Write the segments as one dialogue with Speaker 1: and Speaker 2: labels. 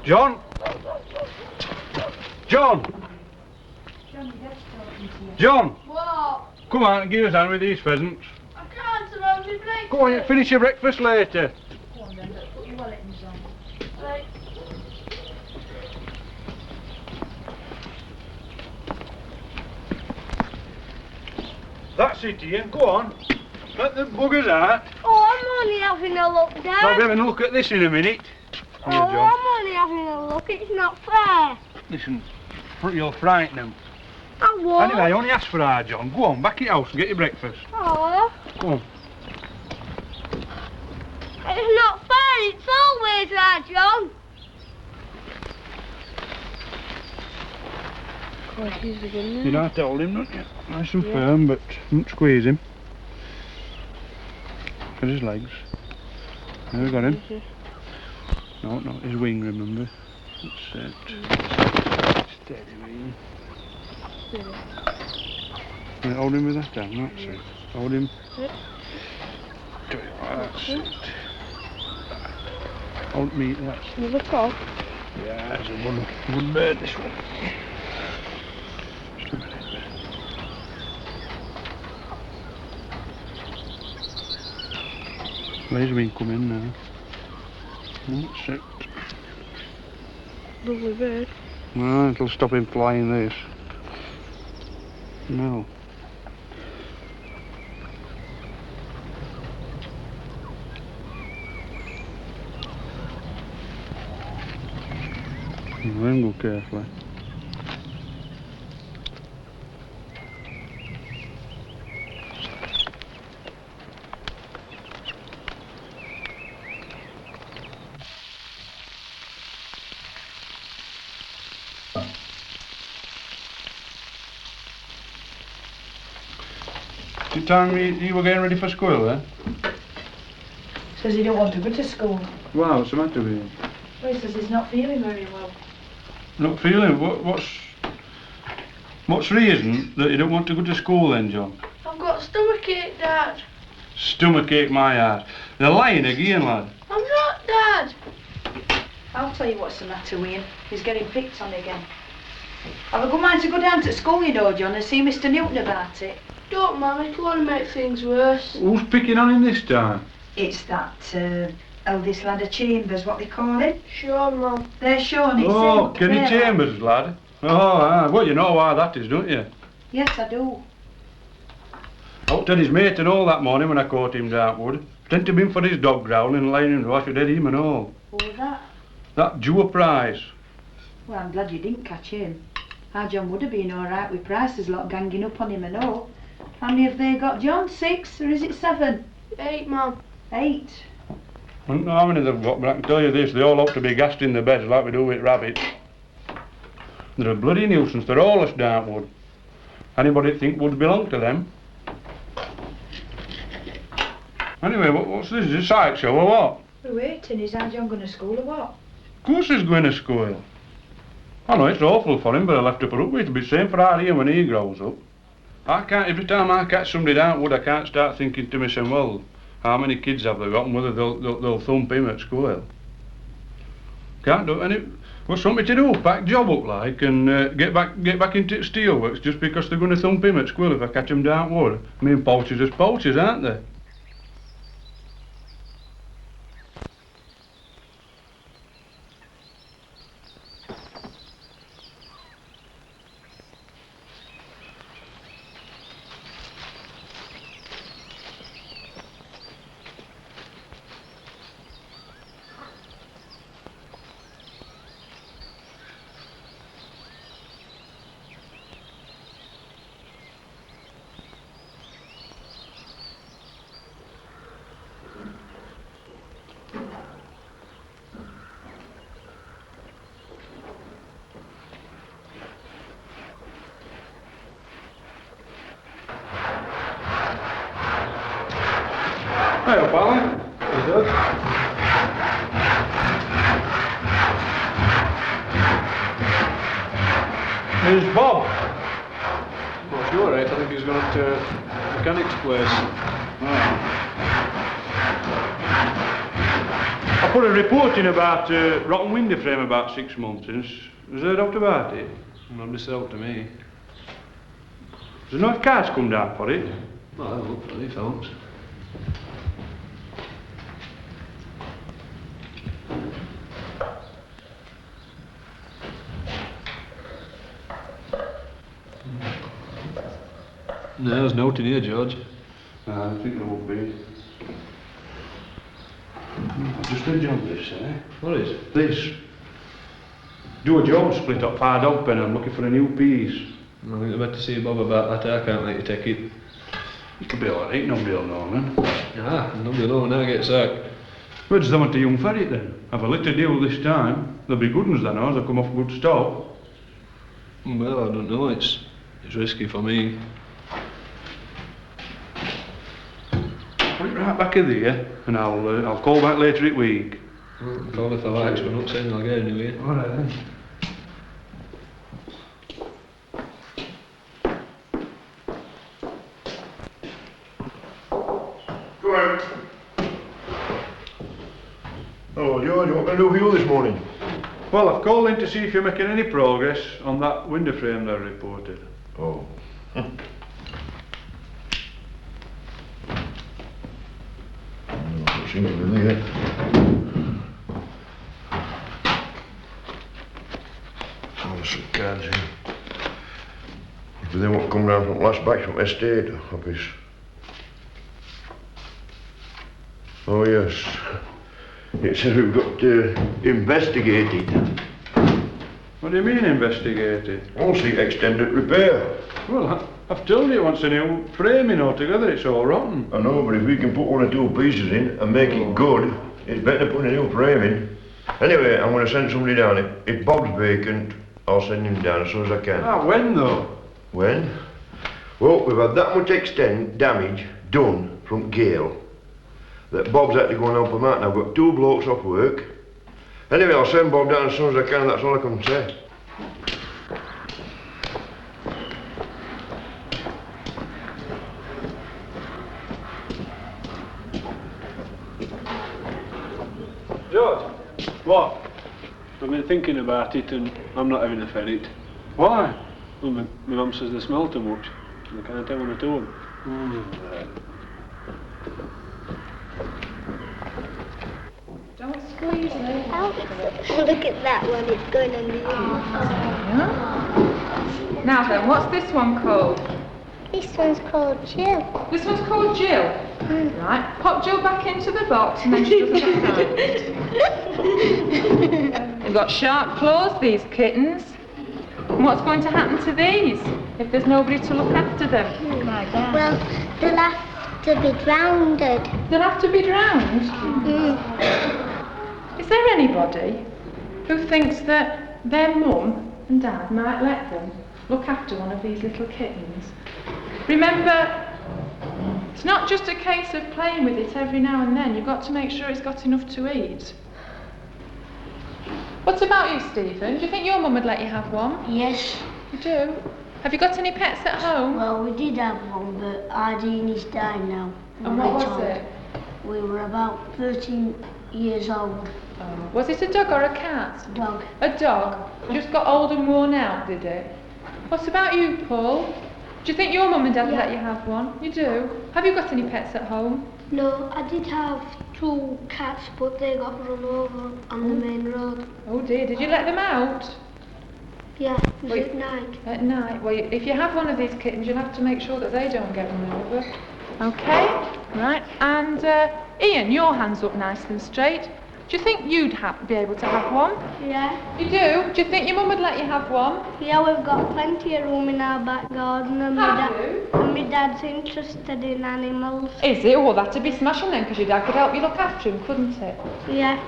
Speaker 1: John? John? John?
Speaker 2: What?
Speaker 1: Come on, give us a hand with these pheasants.
Speaker 2: I can't, I'm having breakfast.
Speaker 1: Go on, finish your breakfast later.
Speaker 2: Go on then, let's put your wallets on. Right.
Speaker 1: That's it, Ian. Go on. Let the buggers out.
Speaker 3: Oh, I'm only having a look, Dad.
Speaker 1: I'll be having a look at this in a minute.
Speaker 3: Oh,
Speaker 1: Here, John.
Speaker 3: I'm only having a look. It's not fair.
Speaker 1: Listen, you'll frighten them.
Speaker 3: I won't.
Speaker 1: Anyway, I only asked for our John. Go on, back in the house and get your breakfast.
Speaker 3: Oh,
Speaker 1: Go on.
Speaker 3: it's not fair. It's always right, John. God, he's a good man.
Speaker 1: You know how to hold him, don't you? Nice and firm, but don't squeeze him. Look at his legs. There, we got him. No, not his wing, remember. That's it. Steady, Ian. Yeah, hold him with that down, that's it. Hold him. That's it. Hold me, that's it.
Speaker 3: Another cock.
Speaker 1: Yeah, it's a good bird, this one. Just a minute. Where's me come in now? That's it.
Speaker 3: Lovely bird.
Speaker 1: No, it'll stop him flying this. No. Let him go carefully. Did you tell me you were getting ready for school then?
Speaker 4: Says he don't want to go to school.
Speaker 1: Wow, what's the matter with you?
Speaker 4: Well, he says he's not feeling very well.
Speaker 1: Not feeling? What's the reason that you don't want to go to school then, John?
Speaker 2: I've got stomachache, Dad.
Speaker 1: Stomachache, my ass. They're lying again, lad.
Speaker 2: I'm not, Dad.
Speaker 4: I'll tell you what's the matter with him. He's getting picked on again. I've a good mind to go down to school, you know, John, and see Mr. Newton about it.
Speaker 2: Don't, Mum, it'll only make things worse.
Speaker 1: Who's picking on him this time?
Speaker 4: It's that eldest lad of Chambers, what they call him.
Speaker 2: Sure, Mum.
Speaker 4: There's Sean, it's
Speaker 1: Oh,
Speaker 4: him.
Speaker 1: Kenny
Speaker 4: There.
Speaker 1: Chambers, lad. Oh, well, you know why that is, don't you?
Speaker 4: Yes, I do.
Speaker 1: I looked at his mate and all that morning when I caught him down wood. Sent him in for his dog growling and laying him to wash dead him and all.
Speaker 4: Who was that?
Speaker 1: That Jew Price.
Speaker 4: Well, I'm glad you didn't catch him. Our John would have been all right with Price's lot ganging up on him and all. How many have they got, John? 6, or is it 7?
Speaker 2: 8, Mum.
Speaker 4: 8.
Speaker 1: I don't know how many they've got, but I can tell you this, they all ought to be gassed in the beds like we do with rabbits. They're a bloody nuisance, they're all us down wood. Anybody think would belong to them? Anyway, what's this? Is it a sight show or what?
Speaker 4: We're waiting. Is our John going to school or what?
Speaker 1: Of course he's going to school. I know it's awful for him, but I'll have to put up with it. It'll be the same for our Ian when he grows up. I can't, every time I catch somebody down wood, I can't start thinking to myself, well, how many kids have they got and whether they'll thump him at school. Can't do it. What's something to do? Pack job up like and get back into steelworks just because they're going to thump him at school if I catch him down wood. I mean, poachers is poachers, aren't they? Hey, pal. Is it? Here's Bob.
Speaker 5: Well, sure, right. I think he's gone to mechanic's place.
Speaker 1: Oh. I put a report in about a rotten window frame about 6 months since. Has heard out about it?
Speaker 5: Nobody said out to me.
Speaker 1: There's no cars come down for it.
Speaker 5: No, I don't. Bloody films. No, there's nothing here, George.
Speaker 1: I think there would be. I've just read you on this, eh?
Speaker 5: What is?
Speaker 1: This. Do a job split up 5 dog pen. I'm looking for a new piece.
Speaker 5: I think I'd better see Bob about that. I can't let you take it.
Speaker 1: You could be alright, nobody will know, man.
Speaker 5: Ah, nobody will know when I get sacked.
Speaker 1: Where's the one to young ferret then? Have a little deal this time. There'll be good ones then, or they'll come off good stock.
Speaker 5: Well, I don't know. It's risky for me.
Speaker 1: Put it right back in there, and I'll call back later in the week.
Speaker 5: Call if I like, so I'm not saying I'll get anywhere.
Speaker 1: Alright then.
Speaker 6: Go on. Hello, George. What can I do for you this morning?
Speaker 1: Well, I've called in to see if you're making any progress on that window frame that I reported.
Speaker 6: Oh. Seems to be there. Oh, some cards here. If they won't come round from last batch from estate office. Oh yes. It says we've got to investigate it.
Speaker 1: What do you mean investigate it?
Speaker 6: Oh, see, extended repair.
Speaker 1: Well, I've told you it wants a new framing altogether, it's all rotten.
Speaker 6: I know, but if we can put 1 or 2 pieces in and make it good, it's better putting a new frame in. Anyway, I'm going to send somebody down. If Bob's vacant, I'll send him down as soon as I can.
Speaker 1: Ah, when though?
Speaker 6: When? Well, we've had that much damage done from Gale that Bob's had to go and help him out, and I've got 2 blokes off work. Anyway, I'll send Bob down as soon as I can, that's all I can say.
Speaker 5: George,
Speaker 1: What?
Speaker 5: I've been thinking about it and I'm not having a ferret.
Speaker 1: Why?
Speaker 5: Well, my mum says they smell too much. I can't have one at home.
Speaker 4: Don't squeeze me.
Speaker 3: Look at that one, it's going on the end.
Speaker 4: Now then, what's this one called?
Speaker 3: This one's called Jill.
Speaker 4: This one's called Jill. Right, pop Jill back into the box and then she doesn't get out. They've got sharp claws, these kittens. And what's going to happen to these if there's nobody to look after them?
Speaker 3: Oh my God. Well, they'll have to be drowned.
Speaker 4: They'll have to be drowned. Is there anybody who thinks that their mum and dad might let them look after one of these little kittens? Remember, it's not just a case of playing with it every now and then. You've got to make sure it's got enough to eat. What about you, Stephen? Do you think your mum would let you have one?
Speaker 2: Yes.
Speaker 4: You do? Have you got any pets at home?
Speaker 2: Well, we did have one, but Ardini's died now.
Speaker 4: And what was it?
Speaker 2: We were about 13 years old.
Speaker 4: Oh, was it a dog or a cat?
Speaker 2: Dog.
Speaker 4: A dog? Just got old and worn out, did it? What about you, Paul? Do you think your mum and dad would let you have one? You do? Have you got any pets at home?
Speaker 2: No, I did have 2 cats, but they got run over on the main road.
Speaker 4: Oh dear, did you let them out?
Speaker 2: Yeah, it was
Speaker 4: Wait.
Speaker 2: at night.
Speaker 4: At night? Well, if you have one of these kittens, you'll have to make sure that they don't get run over. Okay, right. And Ian, your hand's up nice and straight. Do you think you'd be able to have one?
Speaker 2: Yeah.
Speaker 4: You do? Do you think your mum would let you have one?
Speaker 2: Yeah, we've got plenty of room in our back garden, and
Speaker 4: Have you?
Speaker 2: my dad's interested in animals.
Speaker 4: Is it? Well, that'd be smashing then, because your dad could help you look after him, couldn't it?
Speaker 2: Yeah.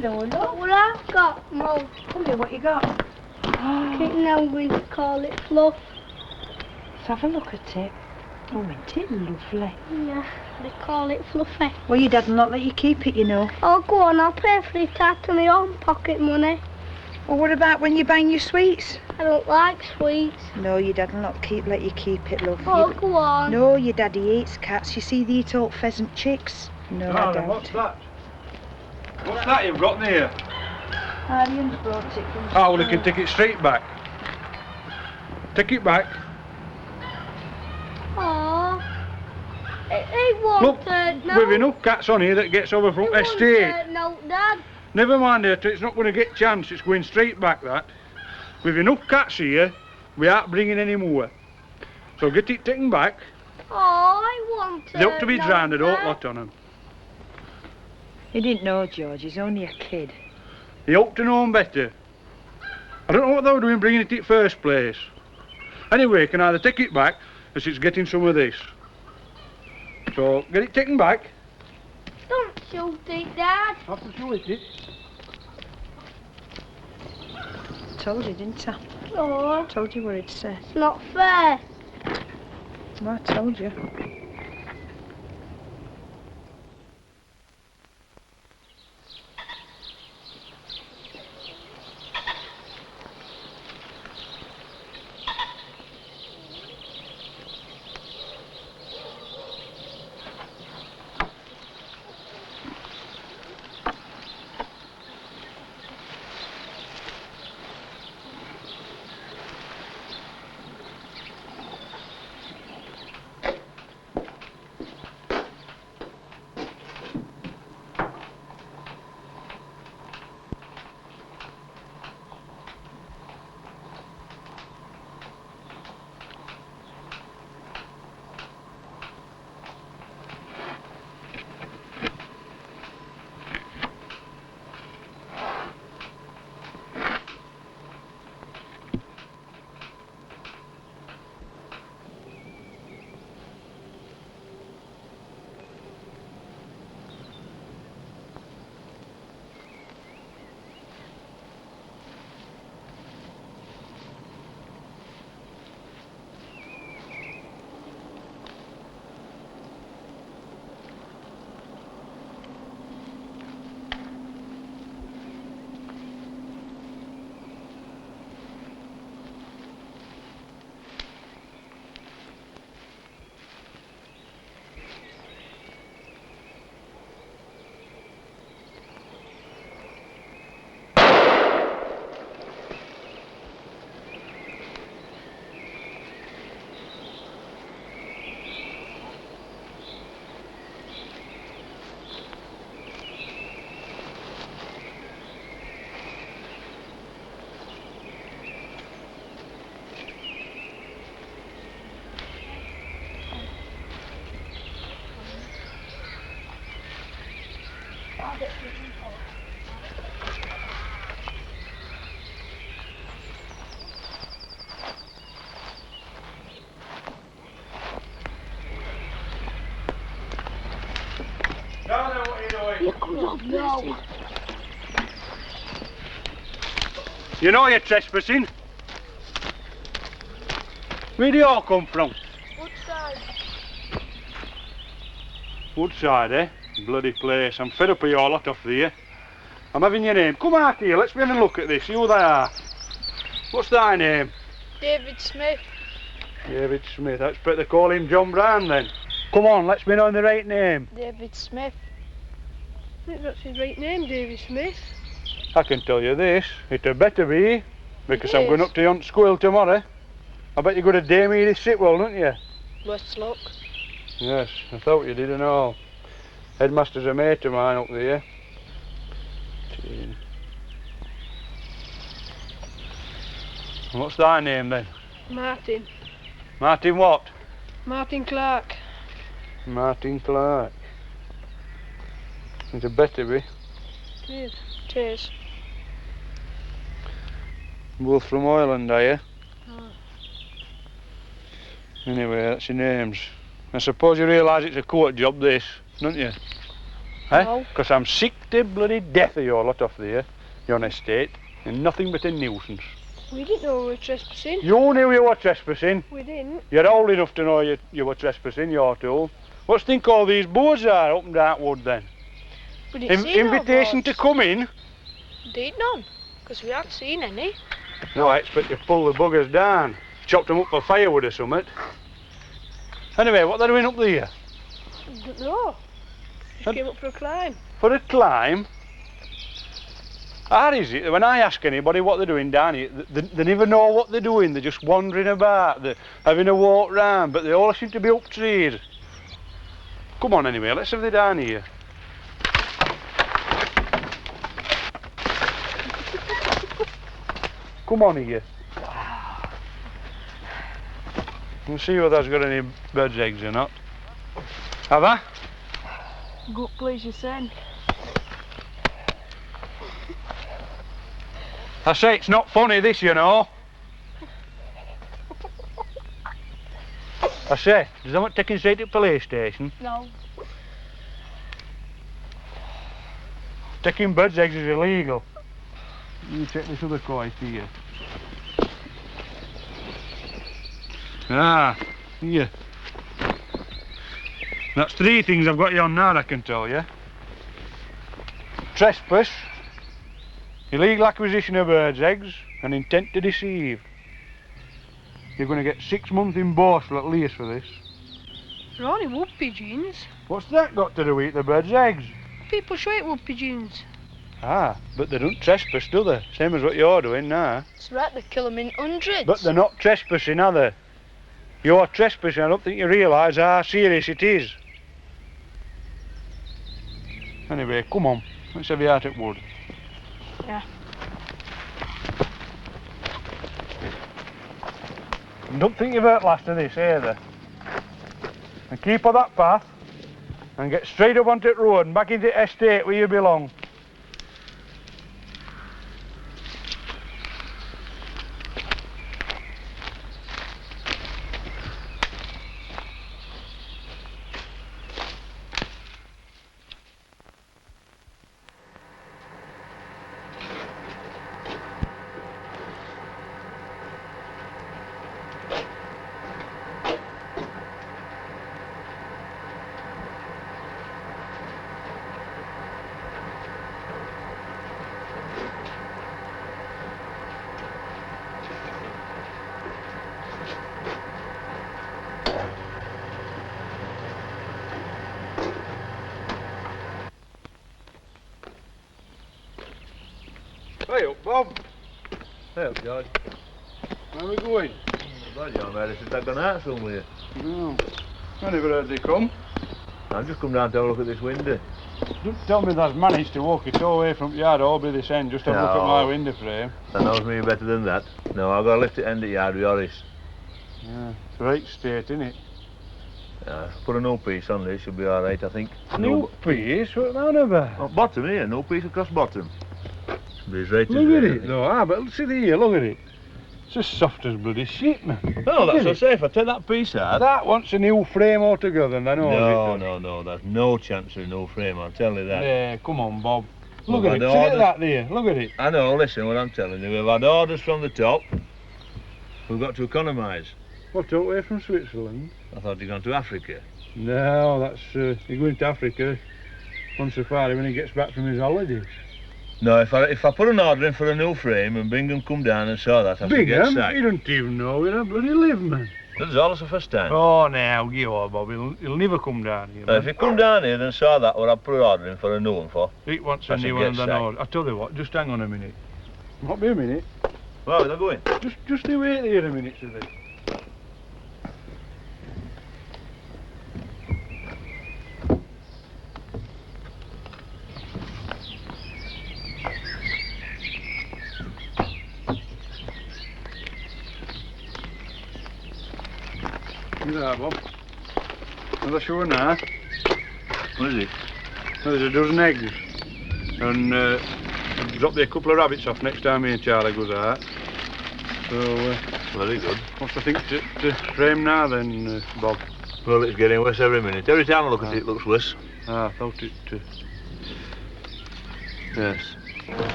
Speaker 3: though, look.
Speaker 2: What I've got, Mum.
Speaker 3: Tell me what you got.
Speaker 2: Kitten, I'm going to call it Fluff.
Speaker 3: Let's have a look at it. Oh, isn't it lovely?
Speaker 2: Yeah, they call it Fluffy.
Speaker 3: Well, your dad'll not let you keep it, you know.
Speaker 2: Oh, go on, I'll pay for it out of my own pocket money.
Speaker 3: Well, what about when you're buying your sweets?
Speaker 2: I don't like sweets.
Speaker 3: No, your dad'll not let you keep it, love.
Speaker 2: Oh, go on.
Speaker 3: No, your daddy eats cats. You see, they eat all pheasant chicks. No, I don't.
Speaker 1: What's that? What's that you've got there?
Speaker 3: Arian's brought it from
Speaker 1: Oh, well, you can take it straight back. Take it back.
Speaker 2: Oh, it won't
Speaker 1: Look,
Speaker 2: hurt, no.
Speaker 1: we've enough cats on here that gets over from
Speaker 2: It won't
Speaker 1: estate.
Speaker 2: hurt, no, Dad.
Speaker 1: Never mind it, it's not going to get chance, it's going straight back, that. We've enough cats here, we aren't bringing any more. So get it taken back.
Speaker 2: Oh, I won't hurt,
Speaker 1: They ought to be
Speaker 2: no,
Speaker 1: drowned, a
Speaker 2: Dad.
Speaker 1: lot on them.
Speaker 3: He didn't know, George. He's only a kid.
Speaker 1: He ought to know 'em better. I don't know what they were doing bringing it in the first place. Anyway, you can either take it back, as it's getting some of this. So, get it taken back.
Speaker 2: Don't shoot it, Dad.
Speaker 1: Have to show it.
Speaker 3: Told you, didn't I?
Speaker 2: Oh,
Speaker 3: Told you what he'd say.
Speaker 2: it's not fair.
Speaker 3: Well, I told you.
Speaker 2: Here comes off now.
Speaker 1: You know you're trespassing. Where do you all come from?
Speaker 2: Woodside.
Speaker 1: Woodside, eh? Bloody place. I'm fed up of your lot off there. I'm having your name. Come out here, let's have a look at this. See who they are. What's thy name?
Speaker 2: David Smith.
Speaker 1: David Smith. I expect they call him John Brown then. Come on, let's be on the right name.
Speaker 2: David Smith. I think that's his right name, David Smith.
Speaker 1: I can tell you this, it had better be, because
Speaker 2: It
Speaker 1: I'm going
Speaker 2: is.
Speaker 1: up to hunt squirrel tomorrow. I bet you're going to dare me this sitwell, don't you?
Speaker 2: Worst luck.
Speaker 1: Yes, I thought you did and all. Headmaster's a mate of mine up there. And what's thy name then?
Speaker 2: Martin.
Speaker 1: Martin what?
Speaker 2: Martin Clark.
Speaker 1: Martin Clark. It had better be.
Speaker 2: Yes. Cheers.
Speaker 1: Both from Ireland, are you?
Speaker 2: Oh.
Speaker 1: Anyway, that's your names. I suppose you realise it's a court job, this, don't you?
Speaker 2: No.
Speaker 1: Because I'm sick to bloody death of your lot off there, your estate, and nothing but a nuisance.
Speaker 2: We didn't know we were trespassing.
Speaker 1: You knew you were trespassing.
Speaker 2: We didn't.
Speaker 1: You're old enough to know you were trespassing, you're told. What do you think all these boards are up and down wood then?
Speaker 2: We didn't see no
Speaker 1: Invitation to
Speaker 2: boards.
Speaker 1: come in?
Speaker 2: Indeed none, because we hadn't seen any.
Speaker 1: No, I expect you pull the buggers down. Chopped them up for firewood or something. Anyway, what are they doing up there?
Speaker 2: Don't know. Just came up for a climb.
Speaker 1: For a climb? How is it that when I ask anybody what they're doing down here, they never know what they're doing, they're just wandering about, they're having a walk round, but they all seem to be up trees. Come on anyway, let's have they down here. Come on here. We'll see whether there's got any birds' eggs or not. Have I?
Speaker 2: Good place you send.
Speaker 1: I say it's not funny this, you know. I say, does that want taking straight to the police station?
Speaker 2: No.
Speaker 1: Taking birds' eggs is illegal. You take this other kite here. Ah, here. That's 3 things I've got you on now, I can tell you. Trespass, illegal acquisition of birds' eggs, and intent to deceive. You're going to get 6 months in Borstal at least for this.
Speaker 2: They're only wood pigeons.
Speaker 1: What's that got to do with the birds' eggs?
Speaker 2: People shoot wood pigeons.
Speaker 1: Ah, but they don't trespass, do they? Same as what you're doing now.
Speaker 2: It's right, they kill them in hundreds.
Speaker 1: But they're not trespassing, are they? You're trespassing, I don't think you realise how serious it is. Anyway, come on, let's have you out at wood.
Speaker 2: Yeah.
Speaker 1: And don't think you've hurt last of this either. And keep on that path and get straight up onto the road and back into the estate where you belong. Hey up, Bob.
Speaker 5: Hey up, George.
Speaker 1: Where are we going?
Speaker 5: Glad you're married since I've gone out somewhere.
Speaker 1: No, I never heard they come.
Speaker 5: I've just come down to have a look at this window.
Speaker 1: Don't tell me they've managed to walk it all the way from the yard all by this end just to have a look at my
Speaker 5: No.
Speaker 1: window frame.
Speaker 5: That knows me better than that. No, I've got to lift it end at yard with Horace.
Speaker 1: Yeah, it's right state, innit?
Speaker 5: Put a new piece on this, you'll be alright, I think.
Speaker 1: New piece? What man about?
Speaker 5: Oh, bottom here, no piece across bottom. Should be as right as
Speaker 1: Look
Speaker 5: right,
Speaker 1: at
Speaker 5: I
Speaker 1: it
Speaker 5: think.
Speaker 1: though, but see here, look at it. It's as soft as bloody shit, man.
Speaker 5: No, that's
Speaker 1: Look
Speaker 5: so
Speaker 1: at
Speaker 5: safe. I take that piece out.
Speaker 1: That wants a new frame altogether, and I know it does.
Speaker 5: No, there's no chance of no frame, I'll tell you that.
Speaker 1: Yeah, come on, Bob. Look
Speaker 5: We've
Speaker 1: at it,
Speaker 5: had
Speaker 1: see
Speaker 5: orders-
Speaker 1: that there, look at it.
Speaker 5: I know, listen what I'm telling you. We've had orders from the top. We've got to economise.
Speaker 1: What, away from Switzerland?
Speaker 5: I thought you'd gone to Africa.
Speaker 1: No, that's, you're going to Africa on safari when he gets back from his holidays.
Speaker 5: No, if I put an order in for a new frame and Bingham come down and saw that, I should get
Speaker 1: Bingham?
Speaker 5: sacked.
Speaker 1: You don't even know where I bloody live, man.
Speaker 5: That's all, it's the first time.
Speaker 1: Oh, now, give on, Bob. He'll never come down here.
Speaker 5: If he come down here and saw that, what I put an order in for a new one for.
Speaker 1: He wants
Speaker 5: I
Speaker 1: a
Speaker 5: should
Speaker 1: new
Speaker 5: get
Speaker 1: one and then
Speaker 5: sacked.
Speaker 1: I'll tell you what, just hang on a minute. Not be a minute.
Speaker 5: Well, they're going.
Speaker 1: Just you wait here a minute, Susie. There, Bob. Are sure now?
Speaker 5: What is it?
Speaker 1: There's a dozen eggs. And drop there a couple of rabbits off next time me and Charlie goes out. So,
Speaker 5: Very good.
Speaker 1: what's the thing to frame now then, Bob?
Speaker 5: Well, it's getting worse every minute. Every time I look at it, it looks worse.
Speaker 1: I thought it
Speaker 5: Yes.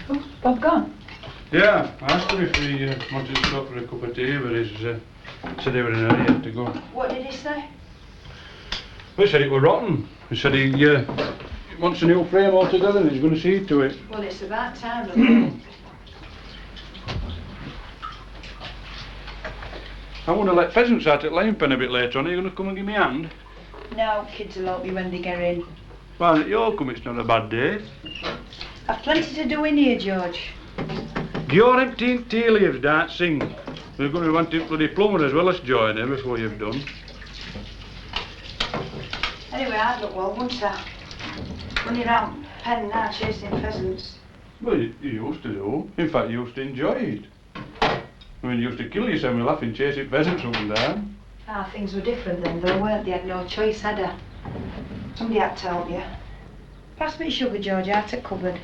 Speaker 4: Oh, Bob gone?
Speaker 1: Yeah, I asked him if he wanted to stop for a cup of tea, but he said he was in a hurry, he had to go.
Speaker 3: What did he say?
Speaker 1: He said it was rotten. He said he wants a new frame altogether and he's going to see to it.
Speaker 3: Well, it's about time.
Speaker 1: I want to let pheasants out at Lane Pen a bit later on. Are you going to come and give me a hand?
Speaker 3: No, kids will help you when they get in.
Speaker 1: Why don't you all come? It's not a bad day.
Speaker 3: I've plenty to do in here, George.
Speaker 1: You're emptying tea leaves, don't sing. You're going to want a bloody plumber as well as join him before you've done.
Speaker 3: Anyway, I'd look well, wouldn't I? Running around pen now chasing pheasants.
Speaker 1: Well, you used to do. In fact, you used to enjoy it. I mean, you used to kill yourself with laughing chasing pheasants up and down.
Speaker 3: Ah, things were different then, though, weren't they? Had no choice, had I? Somebody had to help you. Pass me sugar, George, out of cupboard.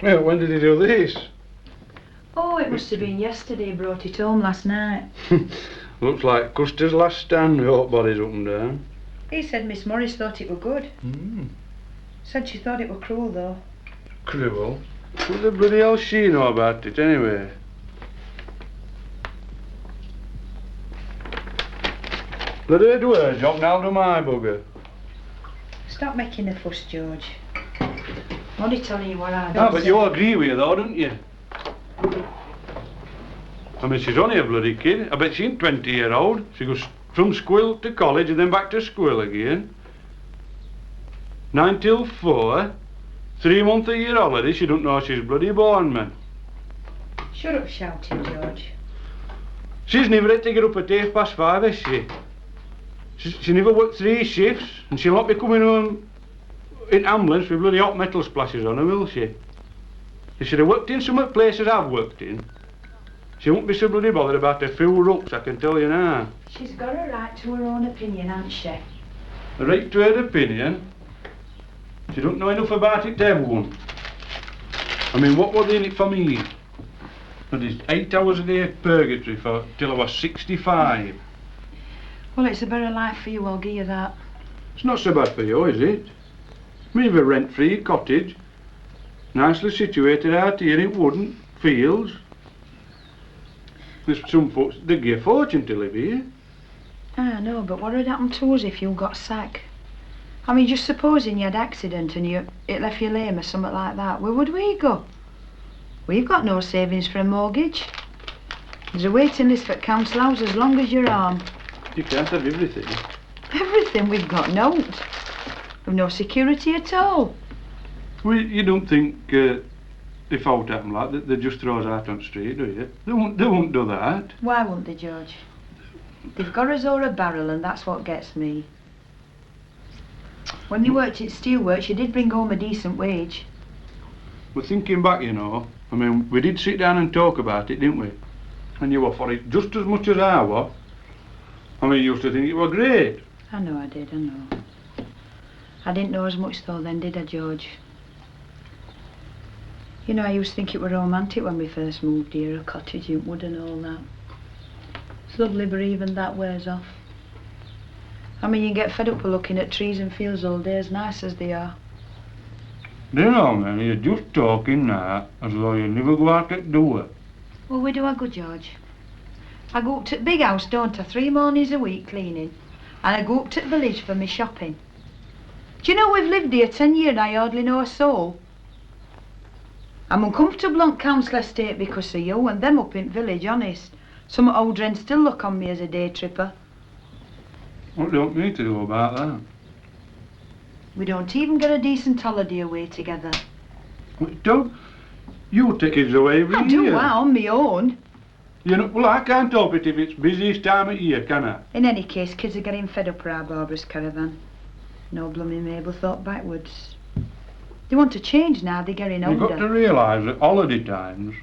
Speaker 1: Yeah, when did he do this?
Speaker 3: Oh, it must have been yesterday. He brought it home last night.
Speaker 1: Looks like Custer's last stand with hot bodies up and down.
Speaker 3: He said Miss Morris thought it were good. Said she thought it were cruel, though.
Speaker 1: Cruel? What the bloody hell she know about it anyway? Let her do her job and I'll do my bugger.
Speaker 3: Stop making a fuss, George. I'm only telling you what I do.
Speaker 1: Ah, but you agree with her though, don't you? I mean, she's only a bloody kid. I bet she's 20-year-old. She goes from school to college and then back to school again. 9 till 4. 3 months a year holiday. She don't know she's bloody born, man.
Speaker 3: Shut up shouting, George.
Speaker 1: She's never had to get up at 5:30, has she? She never worked 3 shifts, and she'll not be coming home in ambulance with bloody hot metal splashes on her, will she? If she'd have worked in some of the places I've worked in, she won't be so bloody bothered about her few rucks, I can tell you now.
Speaker 3: She's got a right to her own opinion, hasn't she?
Speaker 1: The right to her opinion? She don't know enough about it to have one. I mean, what was in it for me? That is 8 hours a day of purgatory till I was 65.
Speaker 3: Well, it's a better life for you, I'll give you that.
Speaker 1: It's not so bad for you, is it? We have a rent-free cottage, nicely situated out here in Wooden Fields. There's some folks that give a fortune to live here.
Speaker 3: I know, but what would happen to us if you got sacked? I mean, just supposing you had accident and it left you lame or something like that, where would we go? We've got no savings for a mortgage. There's a waiting list for council house as long as your arm.
Speaker 1: You can't have everything.
Speaker 3: Everything we've got, no. We've no security at all.
Speaker 1: Well, you don't think if out happen like that, they just throw us out on the street, do you? They won't do that.
Speaker 3: Why wouldn't they, George? They've got us over a barrel and that's what gets me. When you worked at steelworks, you did bring home a decent wage.
Speaker 1: But thinking back, you know, I mean, we did sit down and talk about it, didn't we? And you were for it just as much as I was. I mean, you used to think it were great.
Speaker 3: I know I did, I know. I didn't know as much though then, did I, George? You know, I used to think it were romantic when we first moved here, a cottage in wood and all that. It's lovely, but even that wears off. I mean, you get fed up with looking at trees and fields all day, as nice as they are.
Speaker 1: Do you know, man, you're just talking now as though you never go out at door.
Speaker 3: Well, where do I go, George? I go up to the big house, don't I, 3 mornings a week cleaning. And I go up to the village for my shopping. Do you know we've lived here 10 years and I hardly know a soul? I'm uncomfortable on council estate because of you and them up in village, honest. Some old rents still look on me as a day tripper.
Speaker 1: What do you want me to do about that?
Speaker 3: We don't even get a decent holiday away together.
Speaker 1: What, don't you take kids away every
Speaker 3: I
Speaker 1: year?
Speaker 3: do, on my own.
Speaker 1: You know, well, I can't help it if it's busiest time of year, can I?
Speaker 3: In any case, kids are getting fed up with our Barbara's caravan. No blooming Mabel thought backwards. They want to change now, they're getting older.
Speaker 1: You've got to realise that holiday times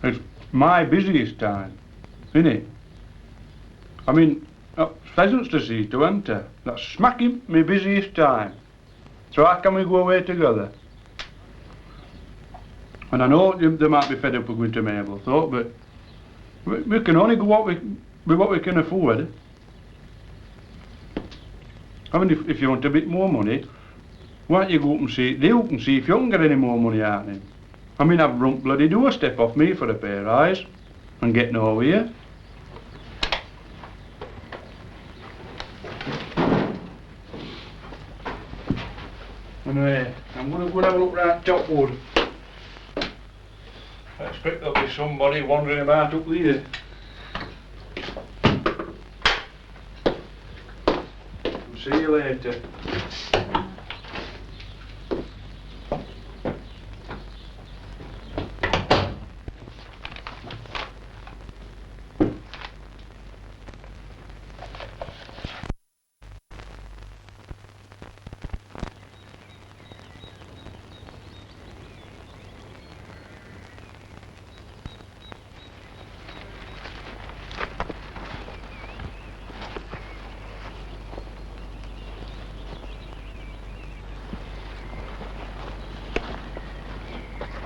Speaker 1: is my busiest time, innit? I mean, pheasants to see to enter. That's smacking my busiest time. So how can we go away together? And I know they might be fed up with going to Mabel thought, but we can only go with what we can afford. I mean, if you want a bit more money, why don't you go up and see Duke and see if you can get any more money out of him? I mean, I've run bloody doorstep off me for a pair of eyes and get nowhere. Anyway, I'm going to go and have a look round top wood. I expect there'll be somebody wandering about up there. See you later.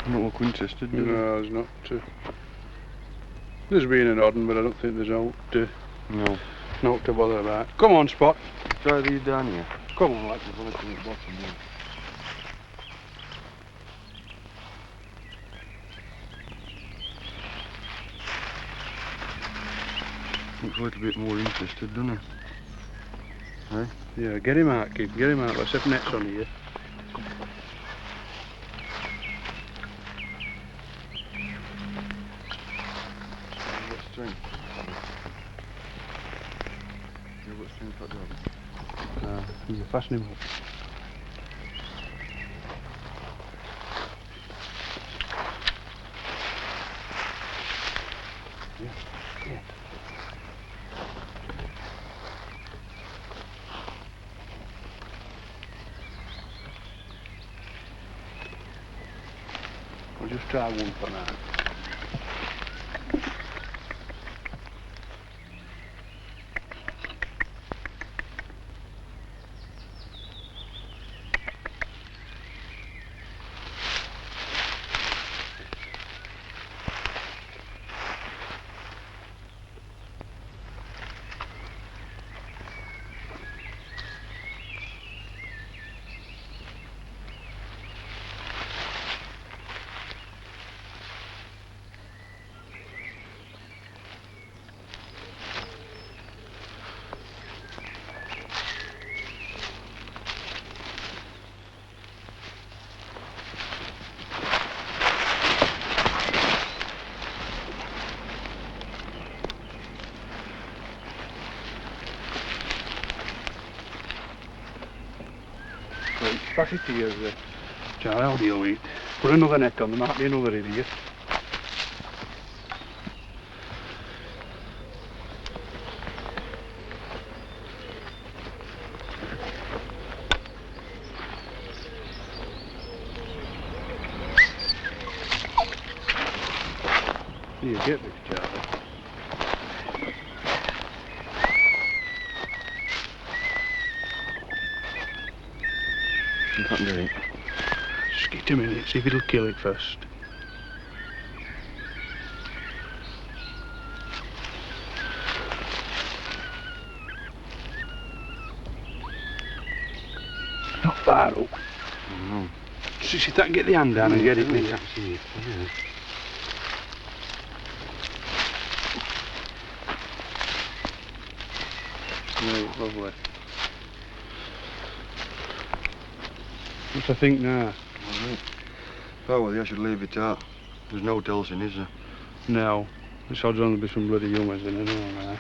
Speaker 7: Not look interested, do
Speaker 1: No, there's not. There's been an odd one, but I don't think there's
Speaker 7: No.
Speaker 1: not to bother about. Come on, Spot.
Speaker 7: Try these down here.
Speaker 1: Come on, lad.
Speaker 7: There's one at the bottom there. Looks a little bit more interested, doesn't it? Hey?
Speaker 1: Yeah, get him out, kid. Get him out. Let's have nets on here.
Speaker 7: What string? Yeah, what string cut down?
Speaker 1: You fasten him up. Yeah. We'll just try one for now. Right, pass it here, Charlie, I'll deal with it. Put another net on, there might be another idiot. Here, get this, Charlie.
Speaker 7: You can't do it.
Speaker 1: Just get a minute, see if it'll kill it first. Not far up.
Speaker 7: No.
Speaker 1: See if I can get the hand down and get it, mate.
Speaker 7: See it. Yeah.
Speaker 1: Right, lovely. What I think now?
Speaker 7: Alright. Well, I should leave it out. There's no delsing, is there?
Speaker 1: No. This odds only be some bloody young ones in it, no.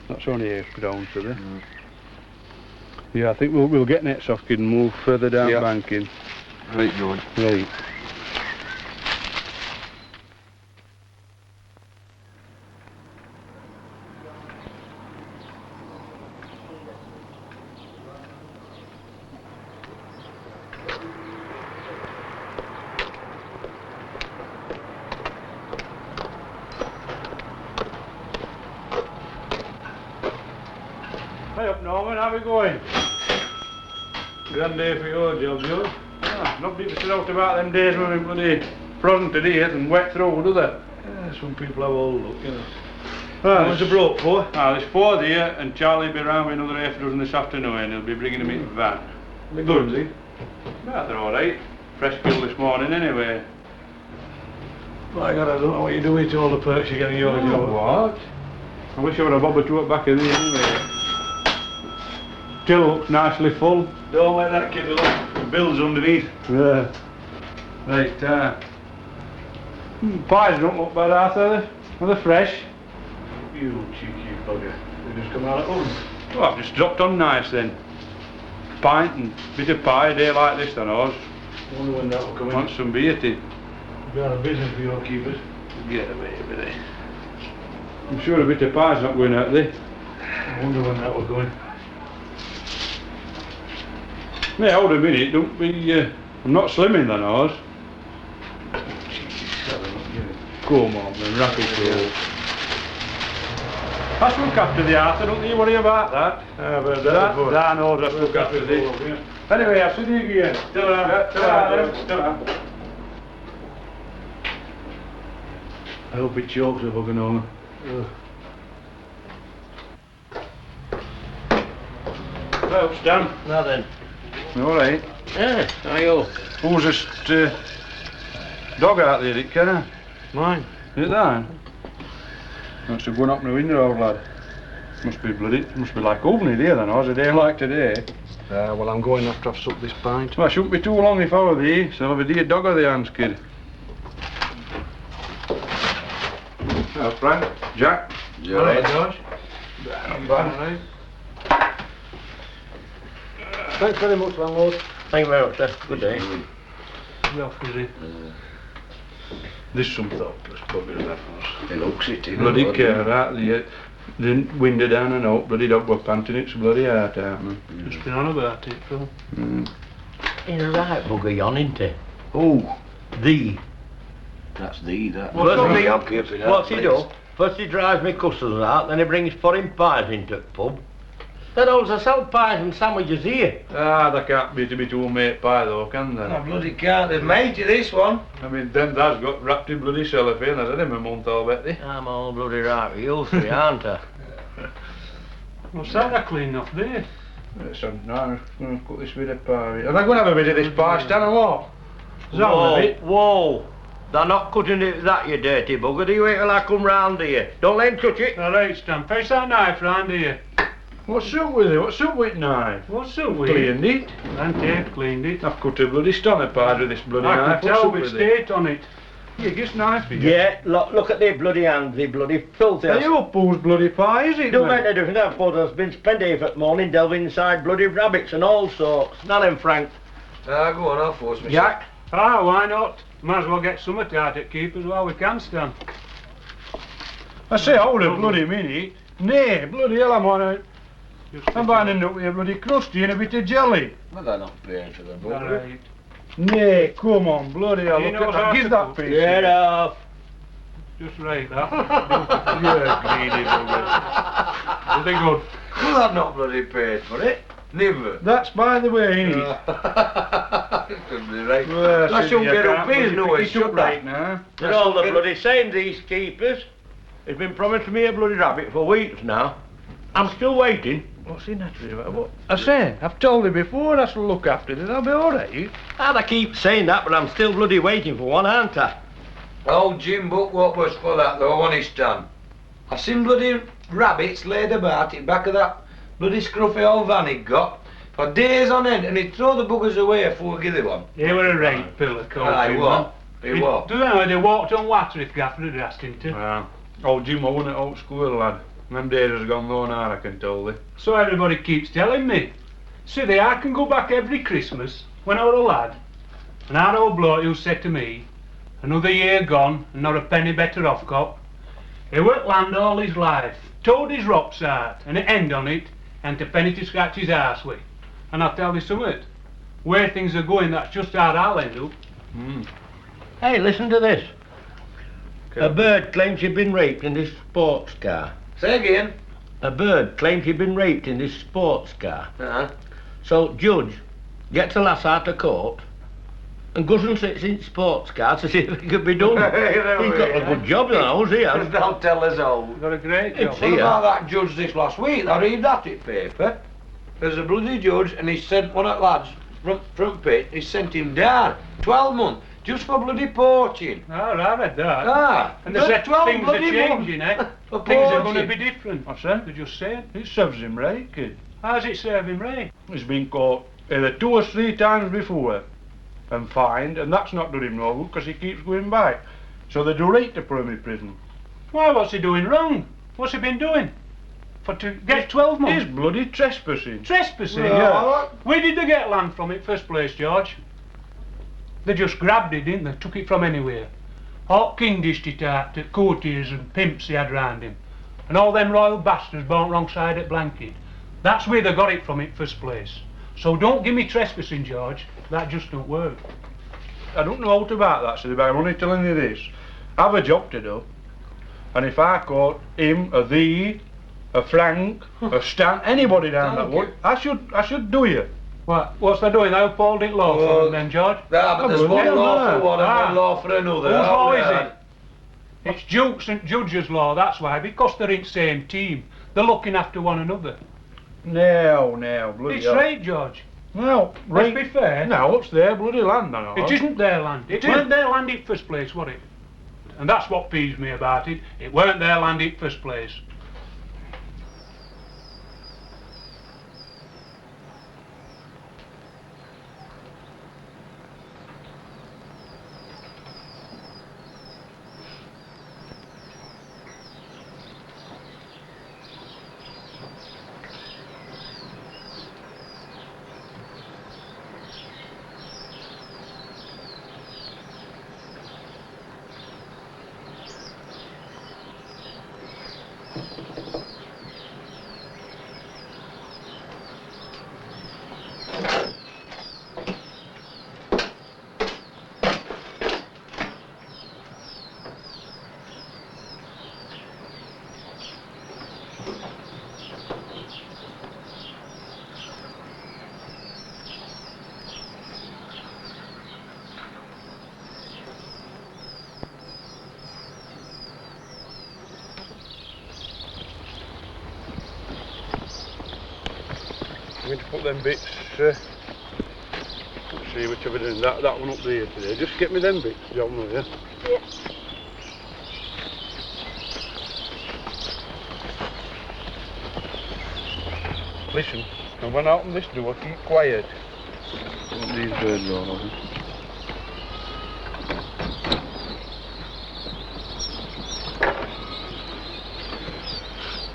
Speaker 1: That's only 8 ground to there. Yeah, I think we'll get nets off, kid, and move further down banking.
Speaker 7: Right, Right, George. Right.
Speaker 1: Right. Hey up, Norman, how we going? Grand day for your job, George. Ah, nobody to sit out about them days when we bloody frozen to death and wet through, do they?
Speaker 5: Yeah, some people have all look, you know.
Speaker 1: Ah,
Speaker 5: How much a bloke for?
Speaker 1: there's 4 here, and Charlie will be round with another half dozen this afternoon. He'll be bringing them in the van.
Speaker 5: Big ones, eh?
Speaker 1: Well, they're alright. Fresh kill this morning anyway.
Speaker 5: My God, I don't know what you're doing to all the perks you're getting your job.
Speaker 1: What? I wish I would have bobbed to it back of there anyway. Till looks nicely full.
Speaker 5: Don't let that kid alone. The bill's underneath.
Speaker 1: Yeah. Right, pies don't look bad, Arthur. Are they fresh?
Speaker 5: You cheeky bugger. They just come out at oven.
Speaker 1: Well, I've just dropped on nice then. Pint and bit of pie a day like this, I know.
Speaker 5: Wonder when that'll come in.
Speaker 1: Want some beer tea?
Speaker 5: Be out of business for your keepers.
Speaker 1: Get away with it. I'm sure a bit of pie's not going out there.
Speaker 5: I wonder when that will go in.
Speaker 1: Hey, hold a minute, don't be, I'm not slimming the nose. Come on then, wrap it up. Let's look after the Arthur, don't you worry about that.
Speaker 5: I've heard that before.
Speaker 1: Dan knows let's look after this. Anyway, I'll see you again. Ta-ra.
Speaker 5: I hope it chokes a bugger, Norman.
Speaker 1: Well, Stan.
Speaker 8: Now then.
Speaker 1: Alright.
Speaker 8: Yeah, how you?
Speaker 1: Who's this dog out there, Dick, can I?
Speaker 5: Mine.
Speaker 1: Is it that? Must have gone up in the window, old lad. Must be like opening here then, or is a day like today?
Speaker 5: Well, I'm going after I've supped this pint.
Speaker 1: Well, it shouldn't be too long if I were there, so I'll have a dear dog of the hands, kid. Well, Frank, Jack.
Speaker 5: You alright, George?
Speaker 1: Not bad.
Speaker 5: Thanks very much, landlord.
Speaker 8: Thank you very much, sir. Good day.
Speaker 5: Be off, busy. There's some thoughtless bugger that was.
Speaker 6: It looks it,
Speaker 1: Bloody care out there. The window down and out, bloody dog were panting its bloody heart out, man.
Speaker 5: Just been on about it, Phil.
Speaker 8: He's a right bugger, yon, isn't he?
Speaker 6: Who?
Speaker 8: That's that.
Speaker 6: What's
Speaker 8: he do? First he drives me customers out, then he brings foreign pies into the pub. Then also sell pies and sandwiches here.
Speaker 1: They can't be to be too mate pie though, can they?
Speaker 6: I bloody can't. They've made you this one.
Speaker 1: I mean, them dad's got wrapped in bloody cellophane. I've had him a month, I'll bet thee.
Speaker 8: I'm all bloody right with you three, aren't I?
Speaker 5: Well, start that clean off there.
Speaker 1: It's on, no, I'm going to cut this bit of pie. Am I going to have a bit of this pie, Stan, or what? Is that one a bit?
Speaker 8: Whoa! They're not cutting it that, you dirty bugger. Do you wait till I come round here? Don't let him touch it.
Speaker 5: All right, Stan, fetch that knife round here.
Speaker 1: What's up with it? What's up with knife?
Speaker 5: What's up with
Speaker 1: Cleaned it.
Speaker 5: And Dave cleaned it.
Speaker 1: I've cut a bloody stunner pie with this bloody
Speaker 5: I
Speaker 1: knife.
Speaker 5: can
Speaker 1: What's
Speaker 5: tell
Speaker 1: up
Speaker 5: with
Speaker 1: with it?
Speaker 5: state on it.
Speaker 1: Yeah, just knife here.
Speaker 8: Yeah, look at their bloody hands, they bloody filthy.
Speaker 1: Are you whose bloody pie is it,
Speaker 8: Don't
Speaker 1: mate?
Speaker 8: make no difference. That photo's been spent here for the morning delving inside bloody rabbits and all sorts. None of them, Frank.
Speaker 6: Go on, I'll force myself.
Speaker 8: Jack?
Speaker 5: Why not? Might as well get something out at Keepers while we can, Stan.
Speaker 1: I say, hold a bloody minute. Nay, bloody hell, I'm buying up with a bloody crusty and a bit of jelly.
Speaker 6: Well, they're not paying for them,
Speaker 5: All right.
Speaker 1: Nay, come on, bloody hell,
Speaker 5: He
Speaker 1: look
Speaker 5: knows
Speaker 1: at
Speaker 5: how
Speaker 1: that.
Speaker 5: to
Speaker 1: Give that
Speaker 5: cook.
Speaker 1: piece.
Speaker 8: Get off.
Speaker 5: Just right, that.
Speaker 1: You're greedy bugger.
Speaker 5: Are they good?
Speaker 6: Well, I've not bloody paid for it. Never.
Speaker 1: That's by the way, ain't it?
Speaker 6: Could be right.
Speaker 1: Well,
Speaker 6: I shouldn't
Speaker 1: you
Speaker 6: get
Speaker 1: can't
Speaker 6: up here,
Speaker 1: bloody
Speaker 6: no,
Speaker 1: pick
Speaker 6: it
Speaker 1: it
Speaker 6: should
Speaker 1: up right now.
Speaker 8: They're all the bloody same, these keepers. It's been promised me a bloody rabbit for weeks now. I'm still waiting.
Speaker 1: What's he naturally about? What? I say, I've told you before I shall look after it, I'll be alright.
Speaker 8: I keep saying that, but I'm still bloody waiting for one, aren't I?
Speaker 6: Old Jim Buck what was for that though, honest Stan. I've seen bloody rabbits laid about it back of that bloody scruffy old van he'd got for days on end, and he'd throw the buggers away before we give it one.
Speaker 5: They were a right pillar coat.
Speaker 6: Aye, what? He what?
Speaker 5: Do you know they walked on water if Gaffer had asked him to?
Speaker 1: Well, old Jim, I wasn't at old school, lad. Them days has gone low now, I can tell thee.
Speaker 5: So everybody keeps telling me. See, I can go back every Christmas when I was a lad, and our old bloke who said to me, another year gone and not a penny better off, cop. He worked land all his life, towed his rocks out, and it end on it, and a penny to scratch his arse with. And I'll tell you something, where things are going, that's just how I'll end up.
Speaker 8: Hey, listen to this. A bird claims she'd been raped in this sports car.
Speaker 6: Say again.
Speaker 8: A bird claims she'd been raped in this sports car. So Judge gets a lass out of court and goes and sits in sports car to see if it could be done. He's got a good job now, he has.
Speaker 9: Don't tell us all.
Speaker 5: Got a great job.
Speaker 9: What about that judge this last week? I read that in paper. There's a bloody judge and he sent one of the lads front pit, he sent him down. 12 months. Just for bloody poaching.
Speaker 5: Oh, I read that.
Speaker 9: Ah.
Speaker 5: And they said
Speaker 9: 12
Speaker 5: things are
Speaker 9: bloody
Speaker 5: changing,
Speaker 9: months.
Speaker 5: eh?
Speaker 9: For
Speaker 5: Things are going to
Speaker 9: poaching.
Speaker 5: be different.
Speaker 1: I said,
Speaker 5: They just saying.
Speaker 1: it serves him right, kid.
Speaker 5: How's it serve him right?
Speaker 1: He's been caught either 2 or 3 times before and fined, and that's not done him no good because he keeps going back. So they do right to put him in prison.
Speaker 5: Why, what's he doing wrong? What's he been doing? To get 12 months?
Speaker 1: He's bloody trespassing.
Speaker 5: Trespassing?
Speaker 1: Yeah.
Speaker 5: Where did they get land from it first place, George? They just grabbed it, didn't they? Took it from anywhere. Hawk King dished it out to courtiers and pimps he had round him. And all them royal bastards born wrong side at blanket. That's where they got it from in first place. So don't give me trespassing, George. That just don't work.
Speaker 1: I don't know out about that, so I'm only telling you this. I've a job to do. And if I caught him, a thee, a Frank, a Stan, anybody down that wood, I should do you.
Speaker 5: What's they doing? They uphold it law for them then, George?
Speaker 9: But there's one law for one and one law for another.
Speaker 5: Whose law is
Speaker 9: Yeah.
Speaker 5: it? It's Duke's and Judge's law, that's why, because they're in the same team. They're looking after one another.
Speaker 1: No, bloody
Speaker 5: It's
Speaker 1: hell.
Speaker 5: right, George.
Speaker 1: Well,
Speaker 5: Let's be fair.
Speaker 1: No, it's their bloody land, I know.
Speaker 5: It isn't their land. It weren't their land in first place, was it? And that's what peeves me about it. It weren't their land in first place.
Speaker 1: I'm going to put them bits, let's see whichever it is, that one up there today. Just get me them bits, John, will you?
Speaker 2: Yeah.
Speaker 1: Listen, and when I open this door, keep quiet. Put these birds all over.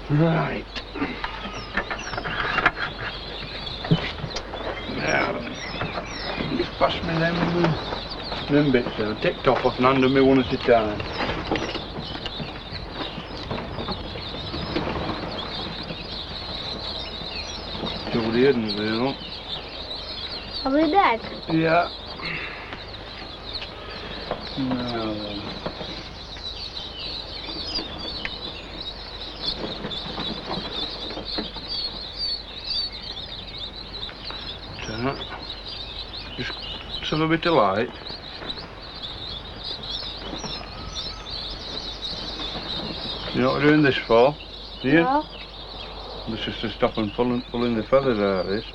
Speaker 1: Right. Now, just pass me them bits there. Take top off and hand them me one at a time. Over the headings there, look.
Speaker 2: Are they dead?
Speaker 1: Yeah. Now then. Just have a bit of light. You know what we're doing this for? Do you?
Speaker 2: No.
Speaker 1: This is to stop and pulling the feathers out of this.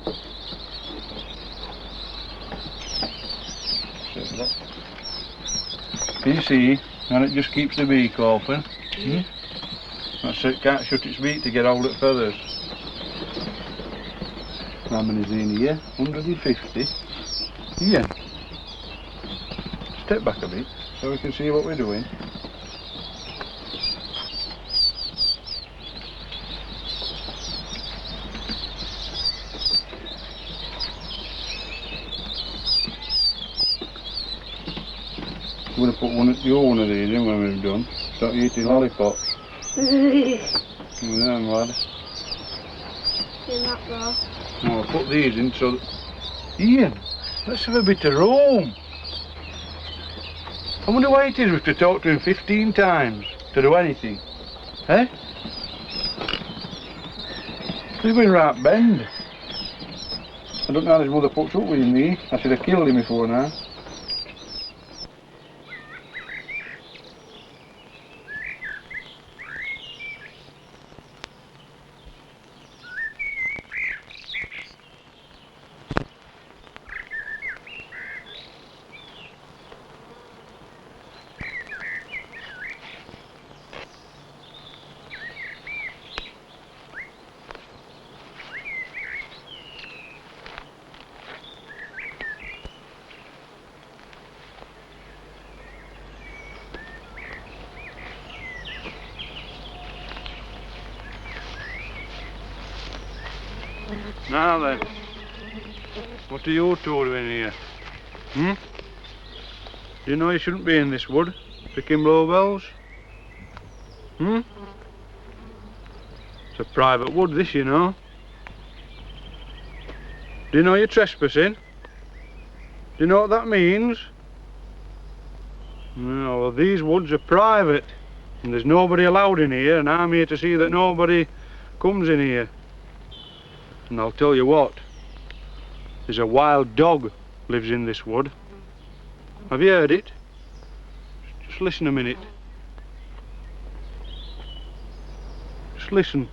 Speaker 1: You see, and it just keeps the beak open. That's it, can't shut its beak to get hold of feathers. How many's in here? 150. Here. Step back a bit so we can see what we're doing. I'm going to put one of these in when we're done. Start eating lollipops. Them, lad.
Speaker 2: You're not though.
Speaker 1: No, I'll put these in so that... Ian, let's have a bit of roam. I wonder why it is we have to talk to him 15 times to do anything. Eh? He's been right bend. I don't know how his mother puts up with him, me. I should have killed him before now. Now then, what are you two doing here? Hmm? Do you know you shouldn't be in this wood, picking bluebells? Hmm? It's a private wood, this, you know. Do you know you're trespassing? Do you know what that means? No, well, these woods are private, and there's nobody allowed in here, and I'm here to see that nobody comes in here. And I'll tell you what, there's a wild dog lives in this wood. Have you heard it? Just listen a minute. Just listen.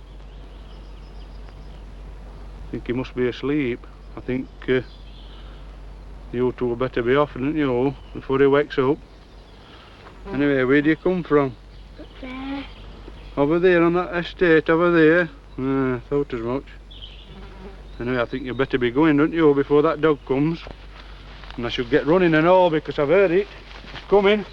Speaker 1: I think he must be asleep. I think you two had better be off, didn't you, before he wakes up. Anyway, where do you come from?
Speaker 2: Up there.
Speaker 1: Over there on that estate over there? I thought as much. Anyway, I think you better be going, don't you, before that dog comes. And I should get running and all, because I've heard it. It's coming.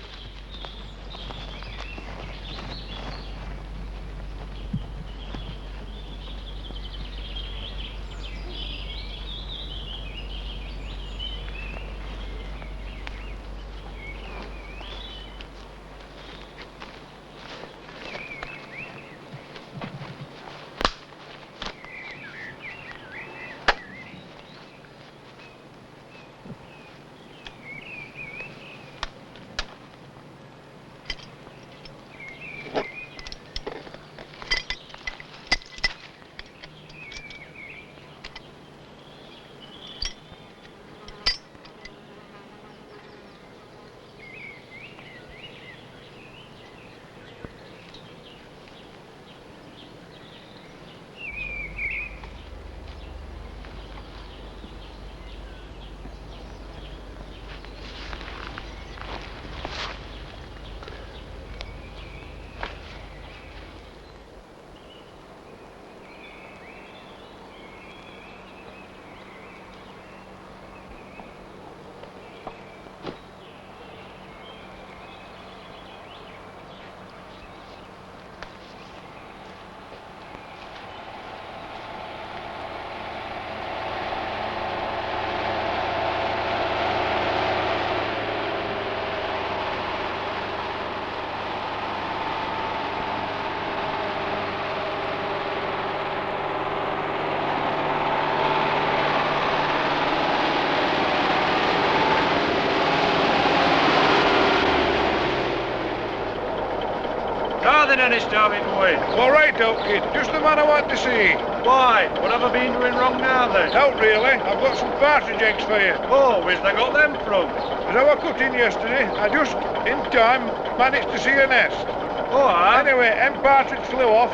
Speaker 1: Then any starving boy.
Speaker 10: All right, old kid. Just the man I want to see.
Speaker 1: Why? What have I been doing wrong now then?
Speaker 10: Don't really. I've got some partridge eggs for you.
Speaker 1: Oh, where's they got them from?
Speaker 10: As I was cutting yesterday, I just, in time, managed to see a nest.
Speaker 1: Oh,
Speaker 10: Anyway, them partridge flew off,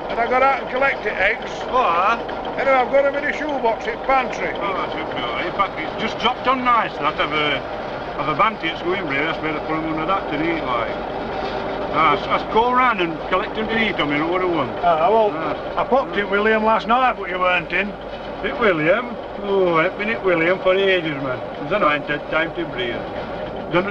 Speaker 10: and I got out and collected eggs.
Speaker 1: Oh,
Speaker 10: Anyway, I've got them in a shoebox in pantry.
Speaker 1: Oh, that's good. In fact, it's just dropped on nice. That I've a banty at Swinbury. That's where I put them under that to eat, like. I go round and collect them to eat them, you know what I want.
Speaker 10: I popped it William last night, but you weren't in.
Speaker 1: It William? Oh, I've been at William for ages, man. Since I ain't had time to breathe.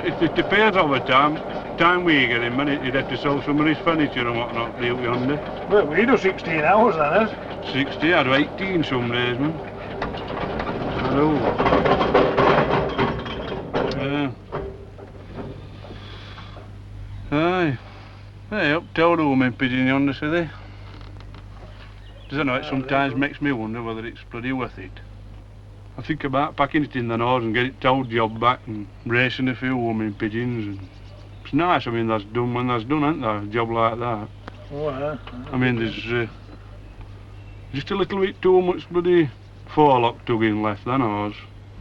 Speaker 1: If it depends all the time we get him, man, he'd have to sell some of his furniture and whatnot out yonder.
Speaker 10: Well, we do 16 hours then, eh?
Speaker 1: 60, I do 18 some days, man. I know. Aye. Hey, up to the woman pigeon yonder, see they? Does I know it sometimes makes me wonder whether it's bloody worth it. I think about packing it in the nose and get it towed job back and racing a few woman pigeons. And it's nice, I mean, that's done when that's done, ain't there? A job like that.
Speaker 10: Oh,
Speaker 1: I mean, there's Just a little bit too much bloody forelock tugging left, that knows.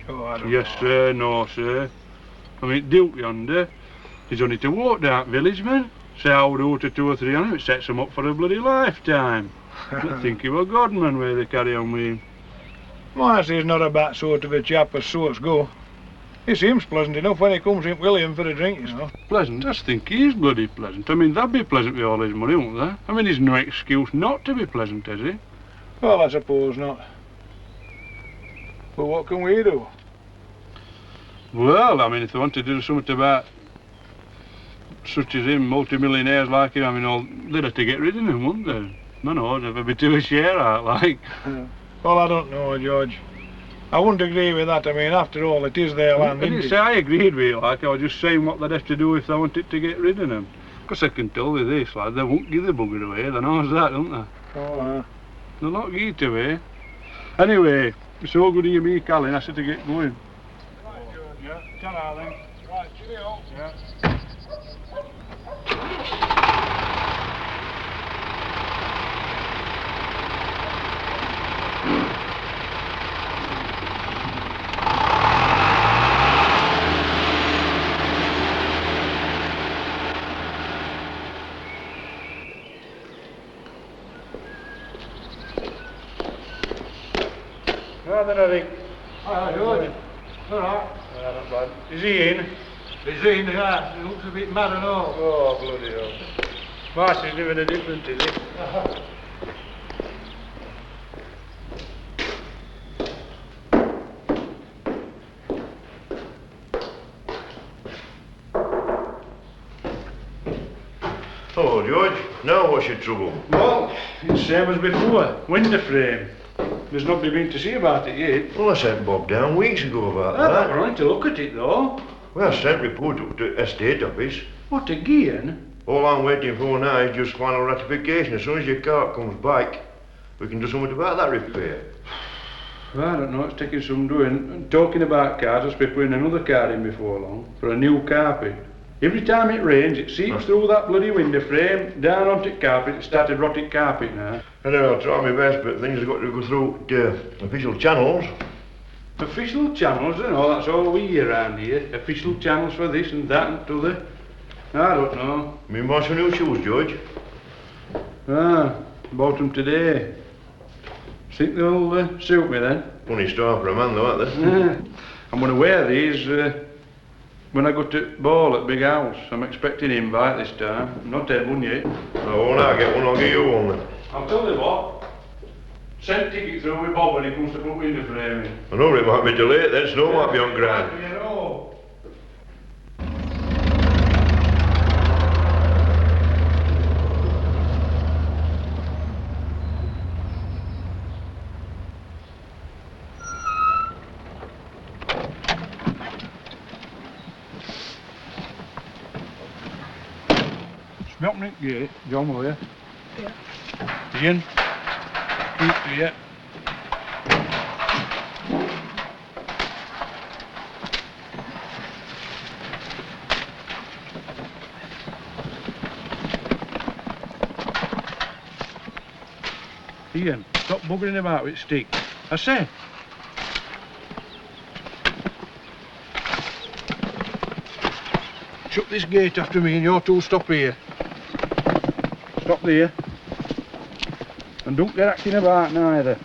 Speaker 10: Oh, I don't
Speaker 1: Yes,
Speaker 10: know.
Speaker 1: sir, no, sir. I mean, Duke yonder, he's only to walk that village, man. Say I would out to 2 or 3 on him, it sets him up for a bloody lifetime. I think he were God, man, where they carry on with him.
Speaker 10: Marcy's not a bad sort of a chap as sorts go. He seems pleasant enough when he comes in William for a drink, you know.
Speaker 1: Pleasant? I think he is bloody pleasant. I mean, that'd be pleasant with all his money, wouldn't there? I mean, there's no excuse not to be pleasant, is he?
Speaker 10: Well, I suppose not. But what can we do?
Speaker 1: Well, I mean, if they wanted to do something about such as him, multi-millionaires like him, I mean, they'd have to get rid of him, wouldn't they? No, no, there'd have to be 2 a share out, like.
Speaker 10: Well, I don't know, George. I wouldn't agree with that. I mean, after all, it is their land,
Speaker 1: I
Speaker 10: isn't
Speaker 1: didn't
Speaker 10: it?
Speaker 1: say I agreed with you, like, I was just saying what they'd have to do if they wanted to get rid of him. Because I can tell with this, like, they won't give the bugger away, they knows that, don't they?
Speaker 10: Oh,
Speaker 1: They'll not give it away. Anyway, it's all good of you, me, Colin, I said to get going.
Speaker 10: Right, George, yeah. Ta-ra then. Right, cheerio. Yeah.
Speaker 1: Right then, Eric.
Speaker 9: Hi, George. All right.
Speaker 1: Not bad. Is he in?
Speaker 9: He's in, yeah. He looks a bit mad and all.
Speaker 1: Oh, bloody hell. Marcy's living a different, is he?
Speaker 6: Oh, George, now what's your trouble?
Speaker 1: Well, it's same as before. Window frame. There's nobody been to see about it yet.
Speaker 6: Well, I sent Bob down weeks ago about
Speaker 1: I
Speaker 6: that.
Speaker 1: don't want to look at it though.
Speaker 6: Well, I sent report up to estate office.
Speaker 1: What again?
Speaker 6: All I'm waiting for now is just final ratification. As soon as your cart comes back, we can do something about that repair.
Speaker 1: Well, I don't know, it's taking some doing. And talking about cars, I suppose putting another car in before long for a new carpet. Every time it rains, it seeps through that bloody window frame, down onto the carpet. It started rotting carpet now.
Speaker 6: Anyway, I'll try my best, but things have got to go through official channels.
Speaker 1: Official channels, you know, that's all we hear around here. Official channels for this and that and t'other. I don't know.
Speaker 6: Me buy some new shoes, George.
Speaker 1: Ah, bought them today. Think they'll suit me then?
Speaker 6: Funny style for a man, though, aren't they?
Speaker 1: I'm going to wear these when I go to ball at Big House. I'm expecting an invite this time. I'm not had one yet.
Speaker 6: Oh, when I get one, I'll give you one then.
Speaker 1: I'll tell you what. Send ticket through with Bob when he comes to put window frame in.
Speaker 6: I know it might be too late then, snow might be on ground.
Speaker 1: You know. Smelt me gate, John, will you? Yeah. Ian? Keep to you. Ian, stop buggering about with stick. I say. Shut this gate after me and you two stop here. Stop there. And don't get acting about neither.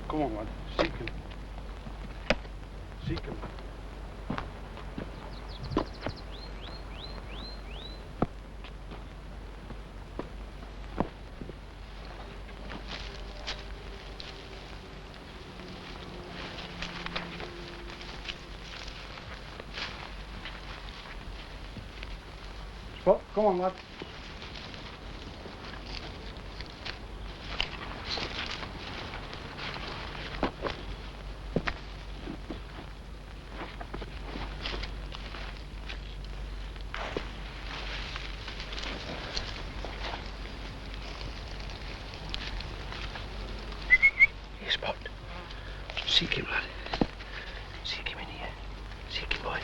Speaker 1: Come on, lad. Seek him. Seek him. Spot. Come on, lad.
Speaker 9: Here, Spot. Seek him, lad. Seek him in here. Seek him, boy.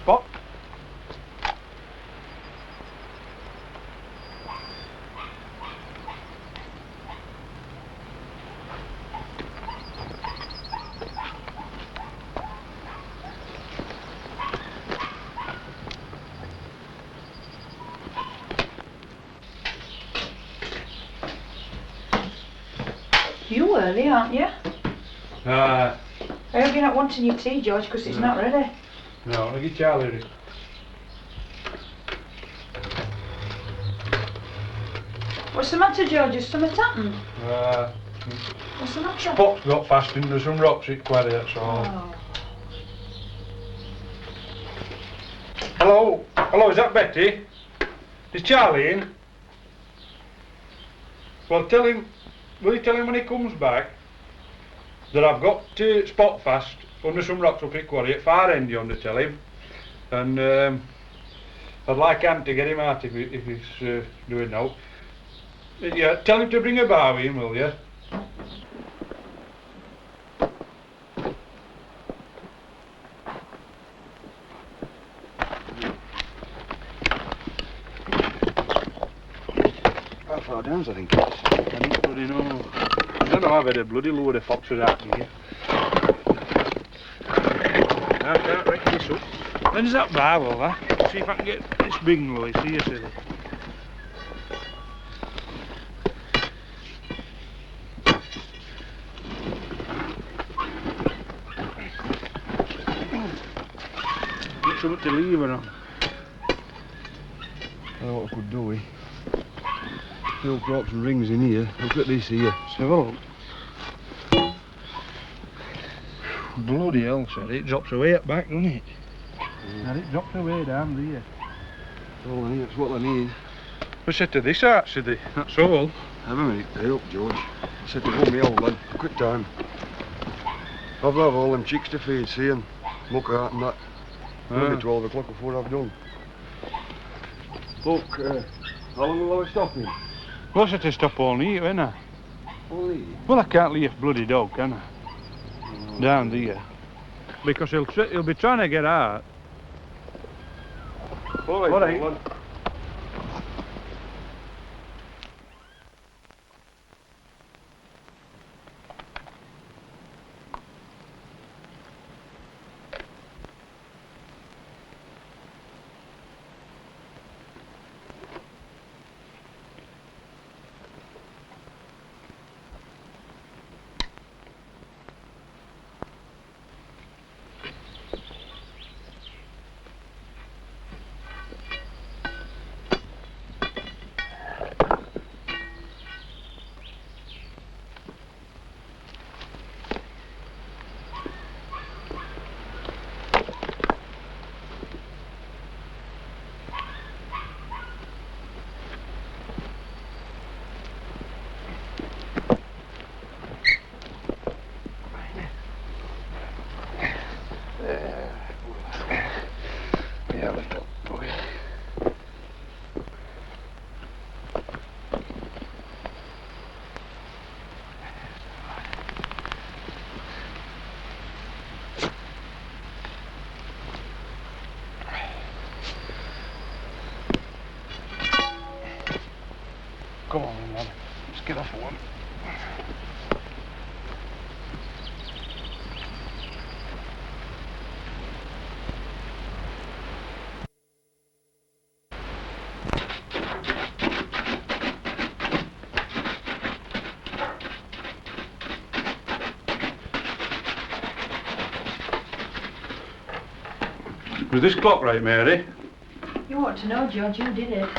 Speaker 1: Spot.
Speaker 3: You early, aren't you?
Speaker 1: Ah,
Speaker 3: I hope you're not wanting your tea, George, because it's not ready.
Speaker 1: no, I'll get Charlie ready.
Speaker 3: What's the matter, George? Has something happened? What's the matter?
Speaker 1: Spot's got fast into some rocks at Quarry, that's all.
Speaker 3: Oh.
Speaker 1: Hello? Hello, is that Betty? Is Charlie in? Well, tell him, will you tell him when he comes back that I've got Spot fast under some rocks up at Quarry at far end yonder, tell him. And I'd like Ant to get him out if he's doing now. Yeah, tell him to bring a bar with him, will you?
Speaker 7: How far down, I think it is.
Speaker 1: I don't bloody know. I don't know, I've had a bloody load of foxes out here. I can't reckon this up. When's that bar, will I? See if I can get this big Louis, see you silly. Got something to leave her on.
Speaker 7: I know what I could do, eh? Little crops and rings in here. Look at this here.
Speaker 1: Let's have a look. Bloody hell, sir, it drops away at back, doesn't it? And it drops away down there.
Speaker 7: All I need, that's what I need.
Speaker 1: We said to this out, said they. That's all.
Speaker 7: Have a minute, hey up, George. I said to go me old lad, quick time. I've got all them chicks to feed, see, and muck out and that. It'll be 12 o'clock before I've done. Look, how long will I be stopping?
Speaker 1: Well, I said to stop all night, ain't I?
Speaker 7: All these?
Speaker 1: Well, I can't leave bloody dog, can I? Down there. Because he'll be trying to get out.
Speaker 7: All right,
Speaker 1: All right.
Speaker 7: lad.
Speaker 1: Yeah, little boy. Come on, lad. Let's get off one. Was this clock right, Mary?
Speaker 3: You ought to know, George, you did it.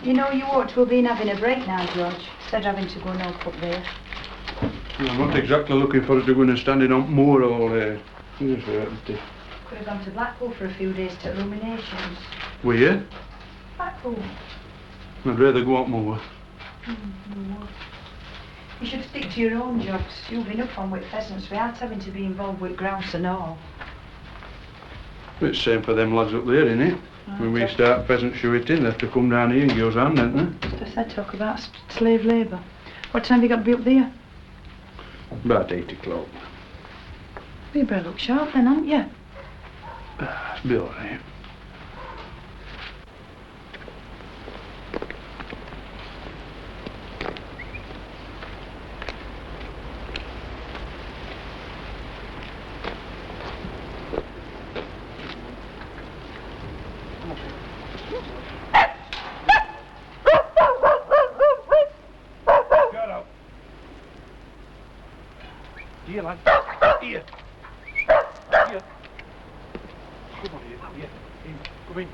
Speaker 3: You know, you ought to have been having a break now, George, instead of having to go knock up there.
Speaker 1: I'm not exactly looking forward to going and standing on moor all day. Yes, certainty.
Speaker 3: Could have gone to Blackpool for a few days to Illuminations.
Speaker 1: Were you?
Speaker 3: Blackpool?
Speaker 1: I'd rather go up moor.
Speaker 3: No. You should stick to your own jobs. You've been up on with pheasants without having to be involved with grouse and all.
Speaker 1: It's the same for them lads up there, innit? When we start pheasant shooting, they have to come down here and give us a hand, don't they?
Speaker 3: Just said talk about slave labour. What time have you got to be up there?
Speaker 1: About 8 o'clock.
Speaker 3: You better look sharp then, haven't you?
Speaker 1: It's be all right. Here, lad. Here. Here. Come on, here. In. Come in.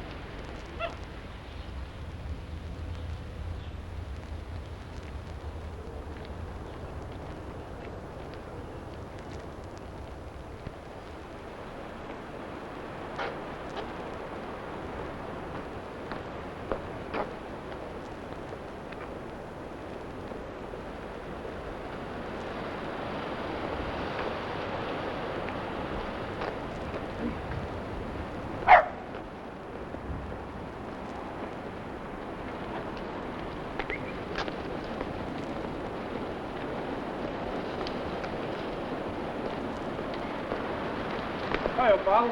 Speaker 1: Hiya, pal.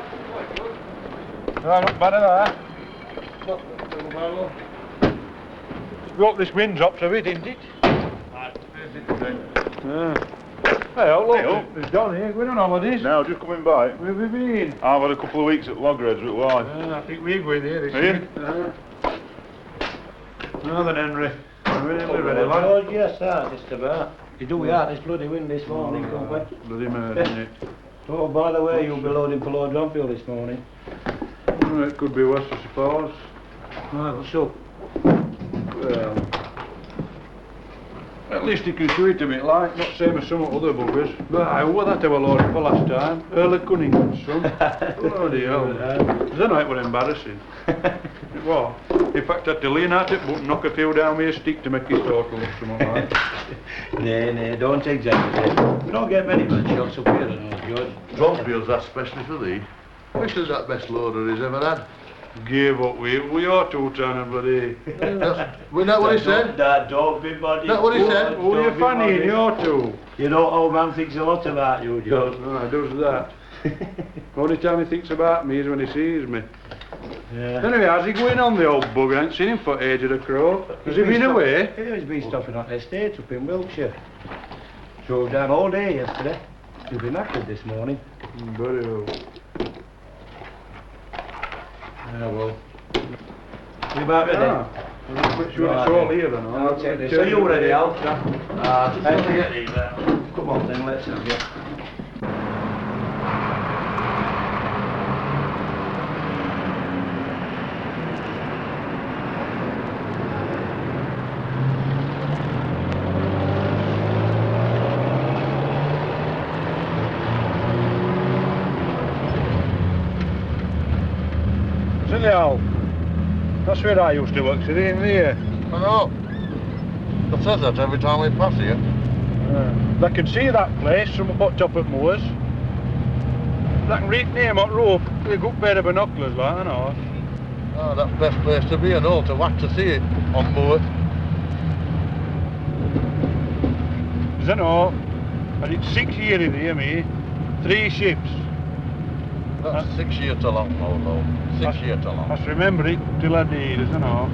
Speaker 1: Not bad, are they? Not too bad. We hope this wind drops a bit, isn't it? Hey, look, it's Don here. We're on holidays.
Speaker 11: Now, just coming by.
Speaker 1: Where have we been?
Speaker 11: I've had a couple of weeks at Loggerheads with wife.
Speaker 1: I think we're going here this
Speaker 11: Are
Speaker 1: year. Now then, Henry. We're nearly ready, lad.
Speaker 8: Oh, yes, sir, just about. You do without this bloody wind this morning, can't we?
Speaker 1: Bloody murder, isn't it?
Speaker 8: Oh, by the way, you'll be loading for Lord Dronfield this morning.
Speaker 1: Well, it could be worse, I suppose.
Speaker 8: Right, what's up?
Speaker 1: Well, at least you can shoot a bit like, not same as some other buggers. But I wore that to a load for last time. Early Cunningham's son. Bloody hell. The night were embarrassing. It was. In fact, I had to lean at it, but knock a few down with a stick to make his total look something like.
Speaker 8: Nay, don't exaggerate. We don't get many bad shots up here, George.
Speaker 11: Dronfield's that specially for thee. Which is that best loader he's ever had?
Speaker 1: Gave up with we are two trying to bloody.
Speaker 11: Wasn't that what he said?
Speaker 8: That don't be body.
Speaker 11: That what he said?
Speaker 1: Who are you fannying, you're two?
Speaker 8: You know, old man thinks a lot about you, George.
Speaker 1: No, he does that. Only time he thinks about me is when he sees me.
Speaker 8: Yeah.
Speaker 1: Anyway, how's he going on, the old bug? I ain't seen him for ages at Crow. Has he been away?
Speaker 8: Yeah, he's been stopping at the estate up in Wiltshire. Drove down all day yesterday. He'll be knackered this morning.
Speaker 1: Very well.
Speaker 8: Yeah, well. You about ready?
Speaker 1: I'm quite sure it's all here then.
Speaker 8: I'll take this. Are you ready, Al? Come on then, let's have you.
Speaker 1: Al. That's where I used to work, see, in there.
Speaker 11: I know. They says that every time we pass here.
Speaker 1: They can see that place from up top at Moors. They can read name on rope with a good pair of binoculars, like, I know.
Speaker 11: Oh, that's the best place to be, I know, to watch to see it on moor.
Speaker 1: I know. And it's 6 years in here, me. 3 ships.
Speaker 11: That's 6 years too long, Lord. 6 years too long.
Speaker 1: I just remember it till I did, I know.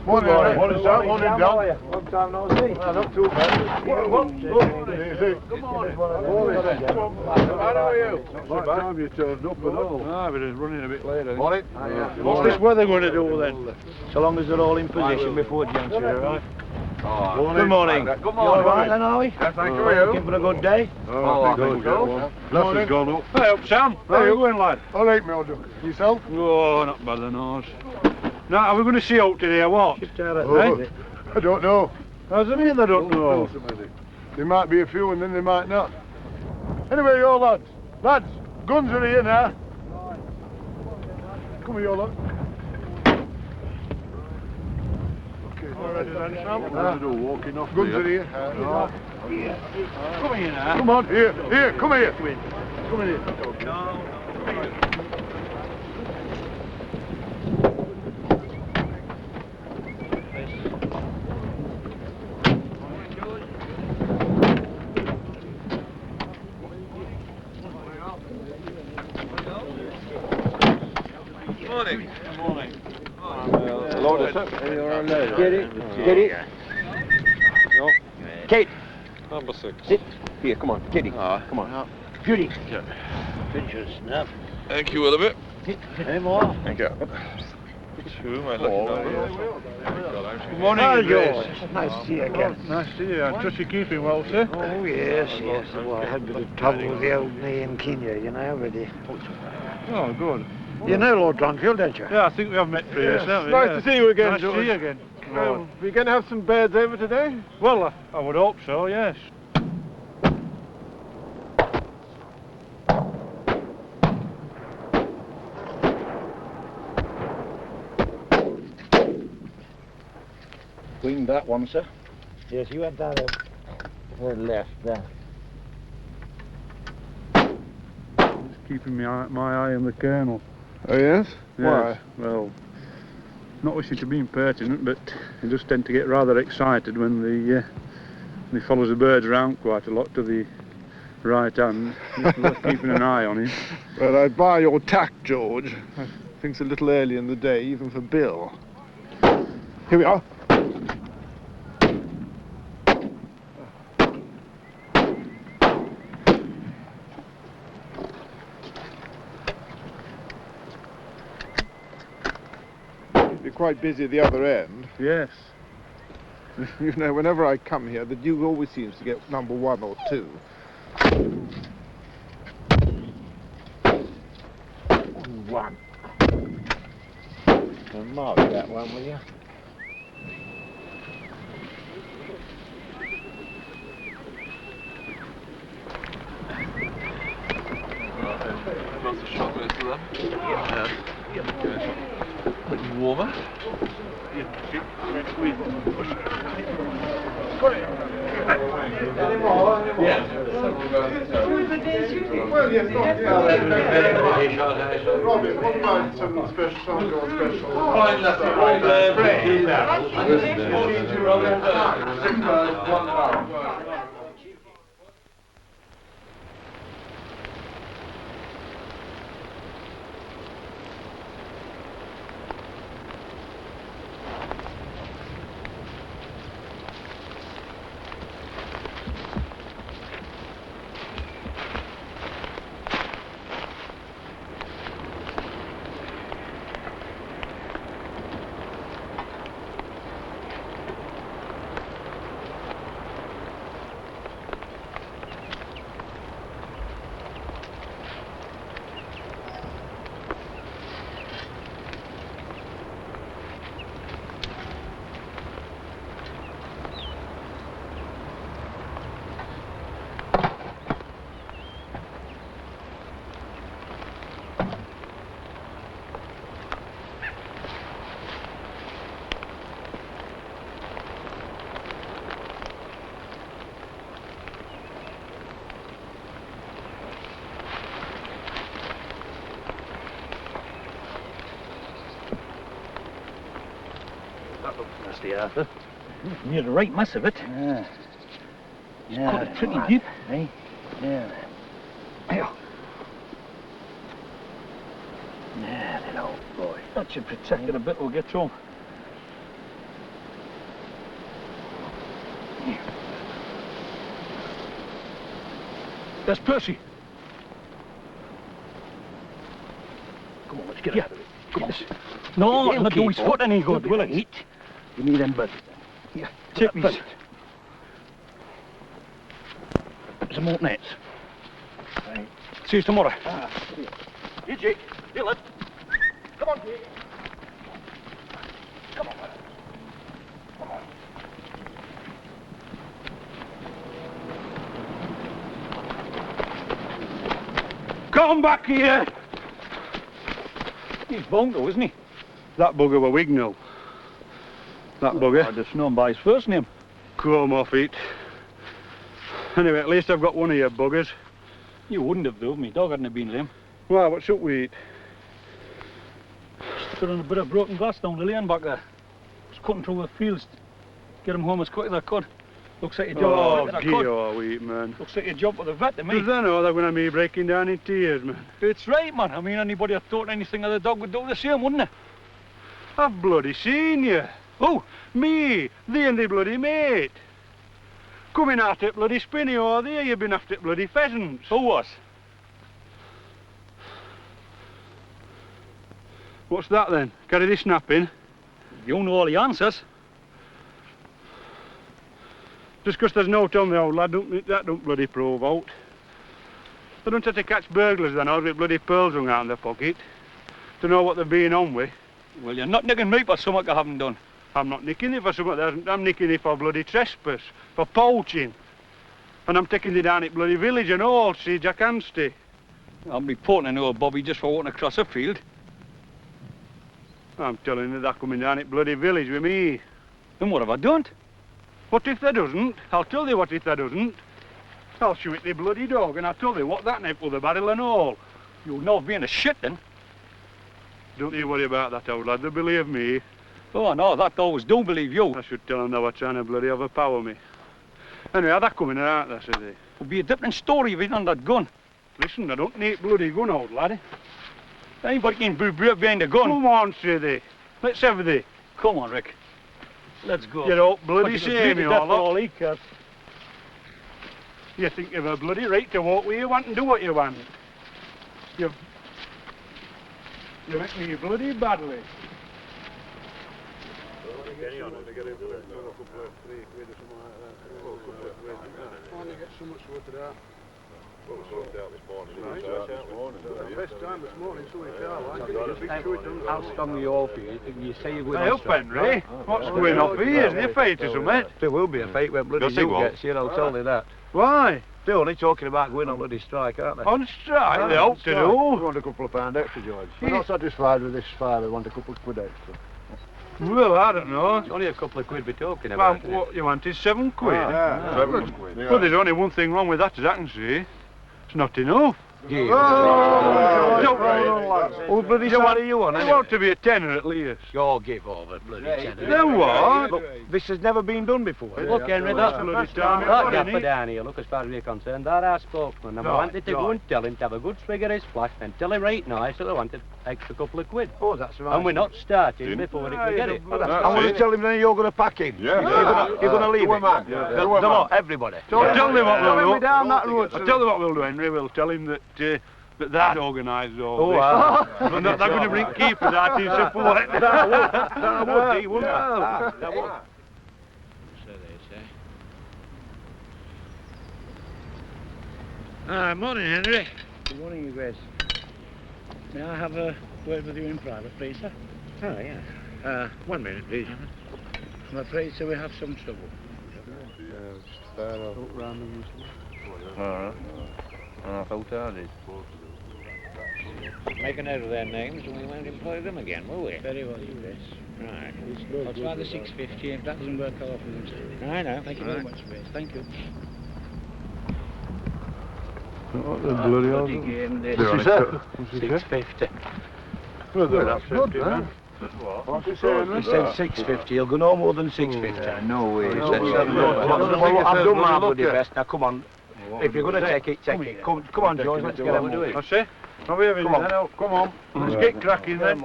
Speaker 10: Morning,
Speaker 1: Morning, Sam.
Speaker 10: Morning, John.
Speaker 1: Long time no see.
Speaker 10: Not too bad. Easy. How are you? Not bad time you turned up at all.
Speaker 1: Ah, but it's running a bit late, I think.
Speaker 10: Morning.
Speaker 1: What's this weather going to do then? So long as they're all in position before the answer, all right? Good morning.
Speaker 10: Good
Speaker 1: You all right then, are we?
Speaker 10: Yes, thank you.
Speaker 1: Looking for a good day?
Speaker 10: Oh, I think so. Less has gone up.
Speaker 1: Hey up, Sam. How are you going, lad?
Speaker 10: All right, me old duck. Yourself?
Speaker 1: Oh, not bad, the nose. Now, are we going to see out today or what?
Speaker 10: Oh, I don't know.
Speaker 1: How's it mean they don't know?
Speaker 10: There might be a few and then there might not. Anyway, you lads. Lads, guns are here now. Come here, you lot. Okay.
Speaker 1: All ready then, Sam?
Speaker 11: Walking off
Speaker 10: Guns are here.
Speaker 1: Come here now.
Speaker 10: Come on, here, come here. Come in here.
Speaker 11: Morning.
Speaker 1: Morning.
Speaker 12: Get it.
Speaker 11: No.
Speaker 12: Kate,
Speaker 11: Number 6.
Speaker 12: sit. Here, come on, Kitty. Come on. Judy. Pinch your snap.
Speaker 11: Thank you, Willoughby.
Speaker 12: Any more?
Speaker 11: Thank you. 2, my lucky number.
Speaker 1: Good morning,
Speaker 12: Hi,
Speaker 1: Grace.
Speaker 12: George. Nice to see you again.
Speaker 1: Nice to see you. I trust you're keeping well, sir.
Speaker 12: Oh, yes. Well, I had a bit of trouble with the old knee in Kenya, you know, but
Speaker 1: Oh, good.
Speaker 12: you know Lord Dronfield, don't you?
Speaker 1: Yeah, I think we have met previously, haven't we?
Speaker 10: Nice
Speaker 1: Yeah.
Speaker 10: to see you again,
Speaker 1: Nice to
Speaker 10: George.
Speaker 1: see you again.
Speaker 10: We're going to have some birds over today?
Speaker 1: Well, I would hope so, yes. Winged that one, sir.
Speaker 12: Yes, you went down there. Left there.
Speaker 1: Just keeping my eye on the colonel.
Speaker 10: Oh, yes?
Speaker 1: Yes. Well, not wishing to be impertinent, but he does tend to get rather excited when he follows the birds around quite a lot to the right hand. Just worth keeping an eye on him.
Speaker 10: Well, I'd buy your tack, George. I think it's a little early in the day, even for Bill. Here we are. You're quite busy at the other end.
Speaker 1: Yes.
Speaker 10: You know, whenever I come here, the Duke always seems to get number 1 or 2.
Speaker 12: One. And mark that one, will you?
Speaker 11: Lots of shot minutes to them. Yeah. Bit warmer.
Speaker 10: Well, yes, Robin, what about some special?
Speaker 12: That looks nasty, Arthur.
Speaker 13: Made a right mess of it.
Speaker 12: Yeah.
Speaker 13: He's cut it pretty deep.
Speaker 12: Eh? Yeah.
Speaker 13: There.
Speaker 12: Yeah, that old boy.
Speaker 13: That should protect it a bit. We'll get to him. There's Percy.
Speaker 12: Come on, let's get out of it.
Speaker 13: Come on. No, I'm not doing his foot any good, will it?
Speaker 12: Give me them buddies.
Speaker 13: Yeah, take these.
Speaker 12: Some more nets.
Speaker 13: Right. See you tomorrow.
Speaker 12: Here, Jake. Here, lad. Come on, Jake. Come on, lad. Come on.
Speaker 10: Come back here!
Speaker 13: He's Bongo, isn't he?
Speaker 10: That bugger were Wignall. That bugger.
Speaker 13: I just know him by his first name.
Speaker 10: Come off it. Anyway, at least I've got one of your buggers.
Speaker 13: You wouldn't have, though, if my dog hadn't have been lame.
Speaker 10: Well, what's up with it?
Speaker 13: Stood on a bit of broken glass down the lane back there. Was cutting through the fields. Get him home as quick as I could. Looks like a job.
Speaker 10: Oh, dear, wheat, man.
Speaker 13: Looks like a job with the vet to me.
Speaker 10: Does I know they're going to be breaking down in tears, man?
Speaker 13: It's right, man. I mean, anybody that thought anything of the dog would do the same, wouldn't they?
Speaker 10: I've bloody seen you.
Speaker 13: Who?
Speaker 10: Me, thee and the bloody mate. Coming out at bloody Spinney or there, you've been after bloody pheasants.
Speaker 13: Who was?
Speaker 10: What's that then? Carry this snapping?
Speaker 13: You know all the answers.
Speaker 10: Just 'cause there's no on the old lad, that don't bloody prove out. They don't have to catch burglars then, or with bloody pearls hung out in their pocket. To know what they're being on with.
Speaker 13: Well, you're not nicking me for something I haven't done.
Speaker 10: I'm not nicking it for something that hasn't. I'm nicking it for bloody trespass, for poaching. And I'm taking it down at bloody village and all, see Jack Anstey.
Speaker 13: I'll be pointing an old Bobby just for walking across a field.
Speaker 10: I'm telling you, they're coming down at bloody village with me.
Speaker 13: Then what have I done?
Speaker 10: What if they doesn't? I'll tell you what if they doesn't. I'll shoot the bloody dog and I'll tell you what that neck will the barrel and all.
Speaker 13: You'll know of being a shit then.
Speaker 10: Don't you worry about that, old lad, they believe me.
Speaker 13: Oh, no, that always do believe you.
Speaker 10: I should tell them they were trying to bloody overpower me. Anyway, they're coming out there, said they.
Speaker 13: It'll be a different story if you done that gun.
Speaker 10: Listen, I don't need bloody gun, old lad.
Speaker 13: Anybody can be brave behind a gun.
Speaker 10: Come on, say they. Let's have they.
Speaker 13: Come on, Rick. Let's go.
Speaker 10: You don't bloody say me all
Speaker 13: all he cares.
Speaker 10: You think you've a bloody right to walk where you want and do what you want. You make me bloody badly. Get so much sorted out.
Speaker 11: Well, we sorted out this morning.
Speaker 10: Best time this morning, so
Speaker 12: How strong are you all for you? You say you're going
Speaker 10: Hey, up, Henry. What's going on here? Isn't there a fight or something?
Speaker 12: There will be a fight when bloody you gets here, I'll tell you that.
Speaker 10: Why?
Speaker 12: They're only talking about going on bloody strike, aren't they?
Speaker 10: On strike? They hope to
Speaker 11: We
Speaker 10: do.
Speaker 11: want a couple of pound extra, George. We're not satisfied with this fire, we want a couple of quid extra.
Speaker 10: Well, I don't know.
Speaker 12: It's only a couple of quid we're talking
Speaker 10: Well,
Speaker 12: about.
Speaker 10: what you want is 7 quid.
Speaker 11: Yeah, 7 quid.
Speaker 10: Well, there's only one thing wrong with that, as I can see. It's not enough.
Speaker 12: Oh, bloody sorry you want,
Speaker 10: You want to be a tenner at least.
Speaker 12: You'll give over, bloody tenner.
Speaker 10: Then what?
Speaker 12: Look, this has never been done before.
Speaker 11: Look,
Speaker 12: Henry,
Speaker 10: that's bloody time.
Speaker 14: That gaffer down here, look, as far as we're concerned, they're our spokesman. And we wanted to go and tell him to have a good swig of his flash and tell him right nice that they wanted extra couple of quid.
Speaker 12: Oh, that's right.
Speaker 14: And we're not starting before we get it.
Speaker 12: I'm going to tell him then you're going to pack him.
Speaker 11: Yeah.
Speaker 12: You're going to leave him.
Speaker 11: man.
Speaker 12: The lot, everybody.
Speaker 10: Tell me what we'll do.
Speaker 12: down that road.
Speaker 10: I'll tell you what we'll do, Henry. We'll tell him that that organises all
Speaker 12: Oh,
Speaker 10: this. And that they're going to bring
Speaker 12: right.
Speaker 10: keepers out in support.
Speaker 12: That would be, wouldn't it? That would.
Speaker 14: So they say.
Speaker 15: Morning, Henry. Good morning, you guys. May I have a word with you in private, please, sir?
Speaker 14: Oh, yeah.
Speaker 15: 1 minute, please. I'm afraid, sir, we have some trouble.
Speaker 14: I thought I did. Make a note of their names and we won't employ them again, will we?
Speaker 15: Very well, you guys.
Speaker 14: Right.
Speaker 15: I'll try the 650. If that doesn't work, I'll offer them, sir.
Speaker 14: I know.
Speaker 15: Thank you very much, guys. Thank you.
Speaker 10: What the bloody hell?
Speaker 15: Game, this.
Speaker 10: What's he said?
Speaker 14: 650.
Speaker 10: Well, that's good, man.
Speaker 12: What? He said 650. He'll go no more than 650.
Speaker 11: No way.
Speaker 12: Well, I've done my bloody best. Now, come on. If you're going to take it, take it. Come on, George, let's get on with it.
Speaker 10: I say, come here, come on. Come on. Let's get cracking then.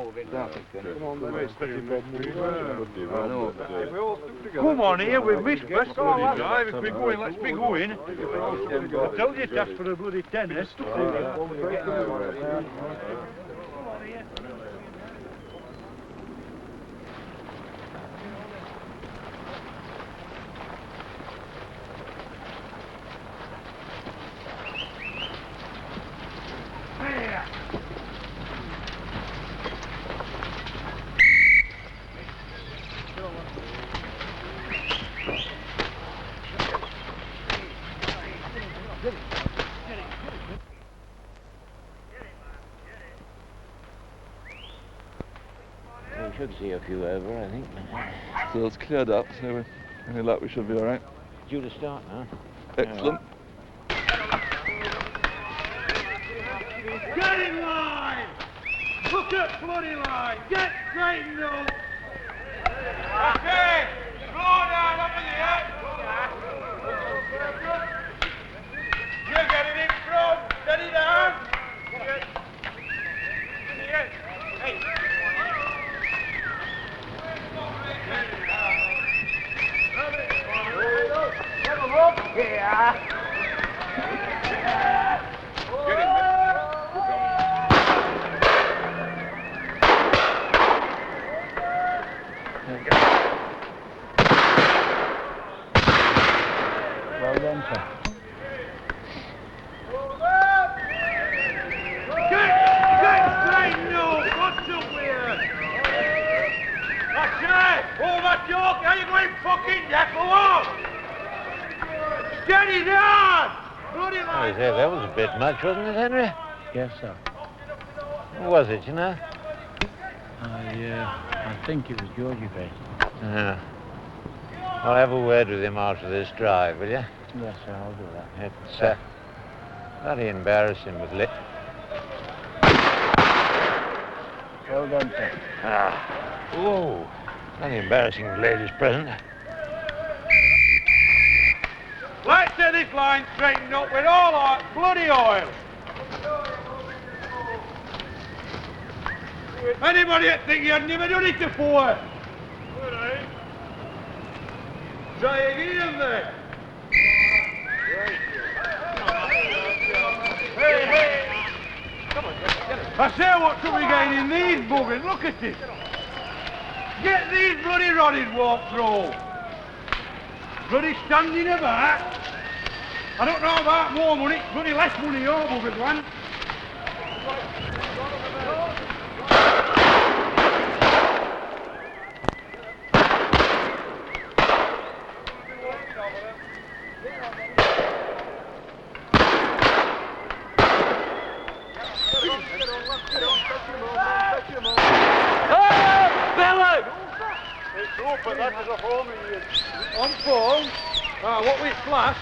Speaker 10: Come on here, we've missed best bloody drive. If we're going, let's be going. I told you to ask for a bloody tennis.
Speaker 16: We should see a few over, I think.
Speaker 17: So it's cleared up, so any luck we should be alright.
Speaker 16: Due to start now.
Speaker 17: Excellent.
Speaker 10: Get in line! Look at bloody line! Get straightened up! Okay! Slow down up in the air! You're getting in front! Steady down! Hey! Have a look! Yeah! Get in there!
Speaker 15: Well done, sir.
Speaker 10: Get straightened up! What's up here? That's it! Oh, that joke! How you going fucking deaf? Go on! Steady down! Bloody
Speaker 16: I say, that was a bit much, wasn't it, Henry?
Speaker 15: Yes, sir.
Speaker 16: What was it, you know?
Speaker 15: I think it was Georgie Bay.
Speaker 16: Yeah. I'll have a word with him after this drive, will you?
Speaker 15: Yes, sir, I'll do that.
Speaker 16: It's very embarrassing with Lit.
Speaker 15: Well done, sir.
Speaker 16: Oh, very embarrassing with ladies present.
Speaker 10: Let's get this line straightened up with all our bloody oil. Anybody that think you had never done it before? Try again then. Hey! Come on, get it. I say what should we gain in these buggers? Look at it. Get these bloody rodded walk through. Bloody standing about. I don't know about more money, bloody less money your buggers want. On phone. What we flash.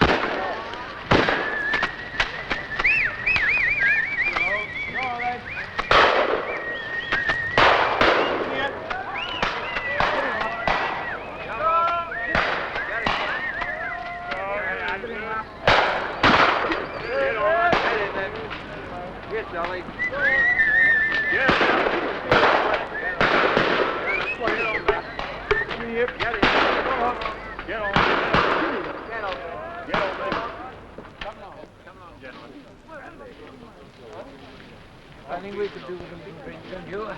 Speaker 10: Get Dolly. Get it. Come on. Get on. Get on. Get on, baby. Come on, gentlemen.
Speaker 9: I think we could do with a big drink, don't you?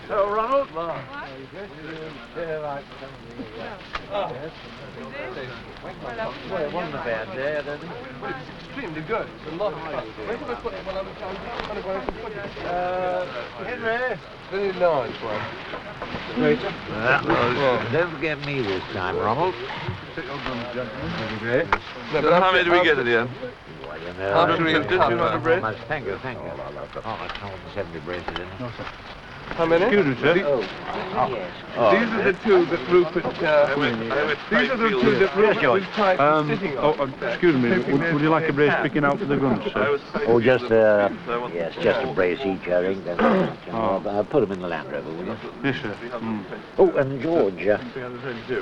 Speaker 10: So, Ronald?
Speaker 9: Well, it wasn't a bad day, did it?
Speaker 11: Well, it's extremely good. It's a lot of fun. Where can I put it? Well, I'm trying to where I can put it.
Speaker 9: Henry.
Speaker 11: Very nice one.
Speaker 16: Don't forget me this time, Ronald.
Speaker 11: Take your guns, gentlemen.
Speaker 17: So how many do we get at the end?
Speaker 16: Well, you know,
Speaker 17: How much did you not a brace?
Speaker 16: Thank you. Oh, I can't 70 braces in.
Speaker 15: No, sir.
Speaker 11: How many?
Speaker 1: Excuse me, sir.
Speaker 11: These are the two that Rupert. These are the two that Rupert was tied sitting on.
Speaker 1: Excuse me, would you like a brace picking out for the guns, sir?
Speaker 16: Oh, just, yes, just a brace each, I think. I'll put them in the Land Rover, will you?
Speaker 1: Yes, sir.
Speaker 16: Oh, and George, I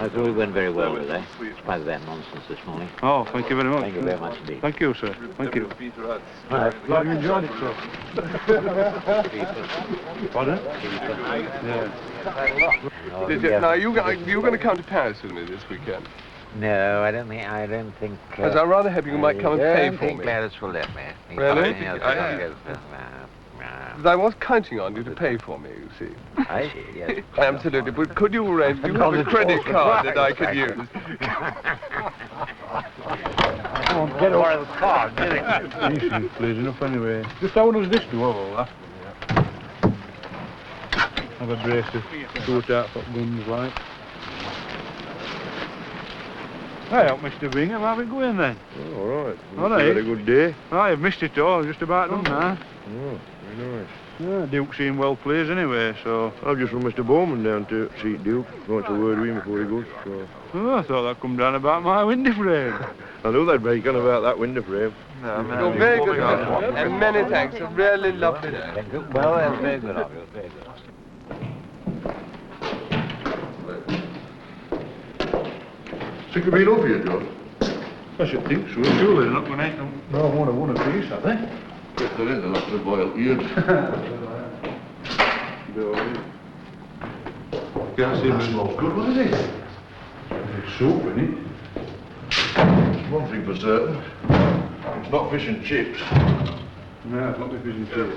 Speaker 16: thought it went very well today, in spite of that nonsense this morning.
Speaker 1: Oh, thank you very much.
Speaker 16: Thank you very much indeed.
Speaker 1: Thank you, sir. Thank you.
Speaker 16: Right.
Speaker 1: Glad you enjoyed it, sir. Pardon? Yeah.
Speaker 11: Now, you going to come to Paris with me this weekend?
Speaker 16: No, I don't think.
Speaker 11: Because I'm rather hoping you might come and pay for me.
Speaker 16: Paris will let me.
Speaker 11: Really? I was counting on you to pay for me, you see.
Speaker 16: I see, yes.
Speaker 11: Absolutely. But could you arrange? Do you have a credit card that I could use?
Speaker 1: Get over the card, get it. Easy, please, enough anyway. Just how does this do all that? Have a brace to sort out what guns like. Hey, up, Mr. Bingham, have it going then.
Speaker 6: Oh, all right.
Speaker 1: All right.
Speaker 6: You had a good day?
Speaker 1: Oh, you've missed it all, just about done now.
Speaker 6: Oh, very nice.
Speaker 1: Yeah, Duke seemed well pleased anyway, so...
Speaker 6: I've just run Mr. Bowman down to see Duke. Wants a word with him before he goes, so...
Speaker 1: Oh, I thought that'd come down about my window frame.
Speaker 6: I know they'd break on about that window frame.
Speaker 11: You're very good, and many thanks. A really lovely day.
Speaker 16: Well, that's very good of you, very good.
Speaker 6: Sick of being over here, John?
Speaker 1: I should think so. Surely they're not going to eat them. No, one a piece, are they?
Speaker 6: Yes, there is a lot of boiled ears.
Speaker 1: Can't see
Speaker 6: that smells good, what is it?
Speaker 1: It's soup, isn't it?
Speaker 6: One thing for certain. It's not fish and chips.
Speaker 1: No, it's not the fish and chips.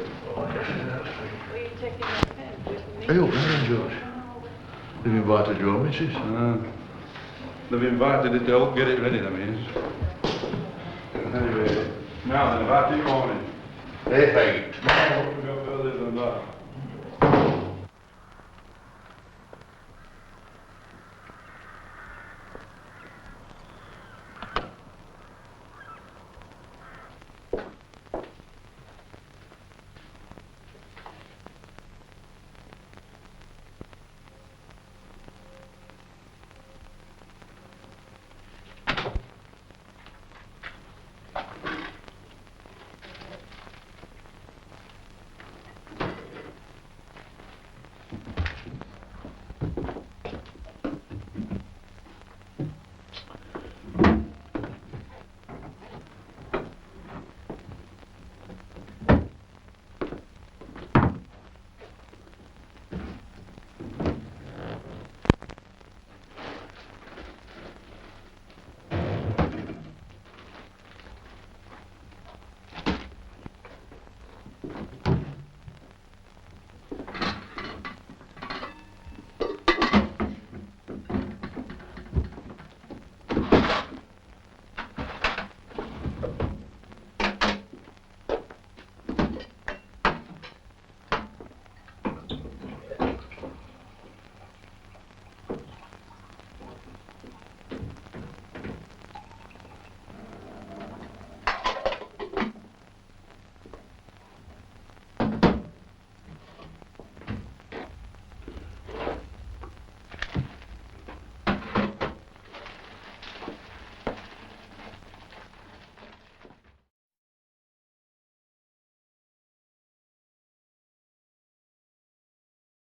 Speaker 6: Hey, up there, George. They've invited your missus.
Speaker 1: They've invited her to help get it ready, that means. Anyway, now then, about it morning.
Speaker 6: Hey, thank you.
Speaker 1: No, we got further than that.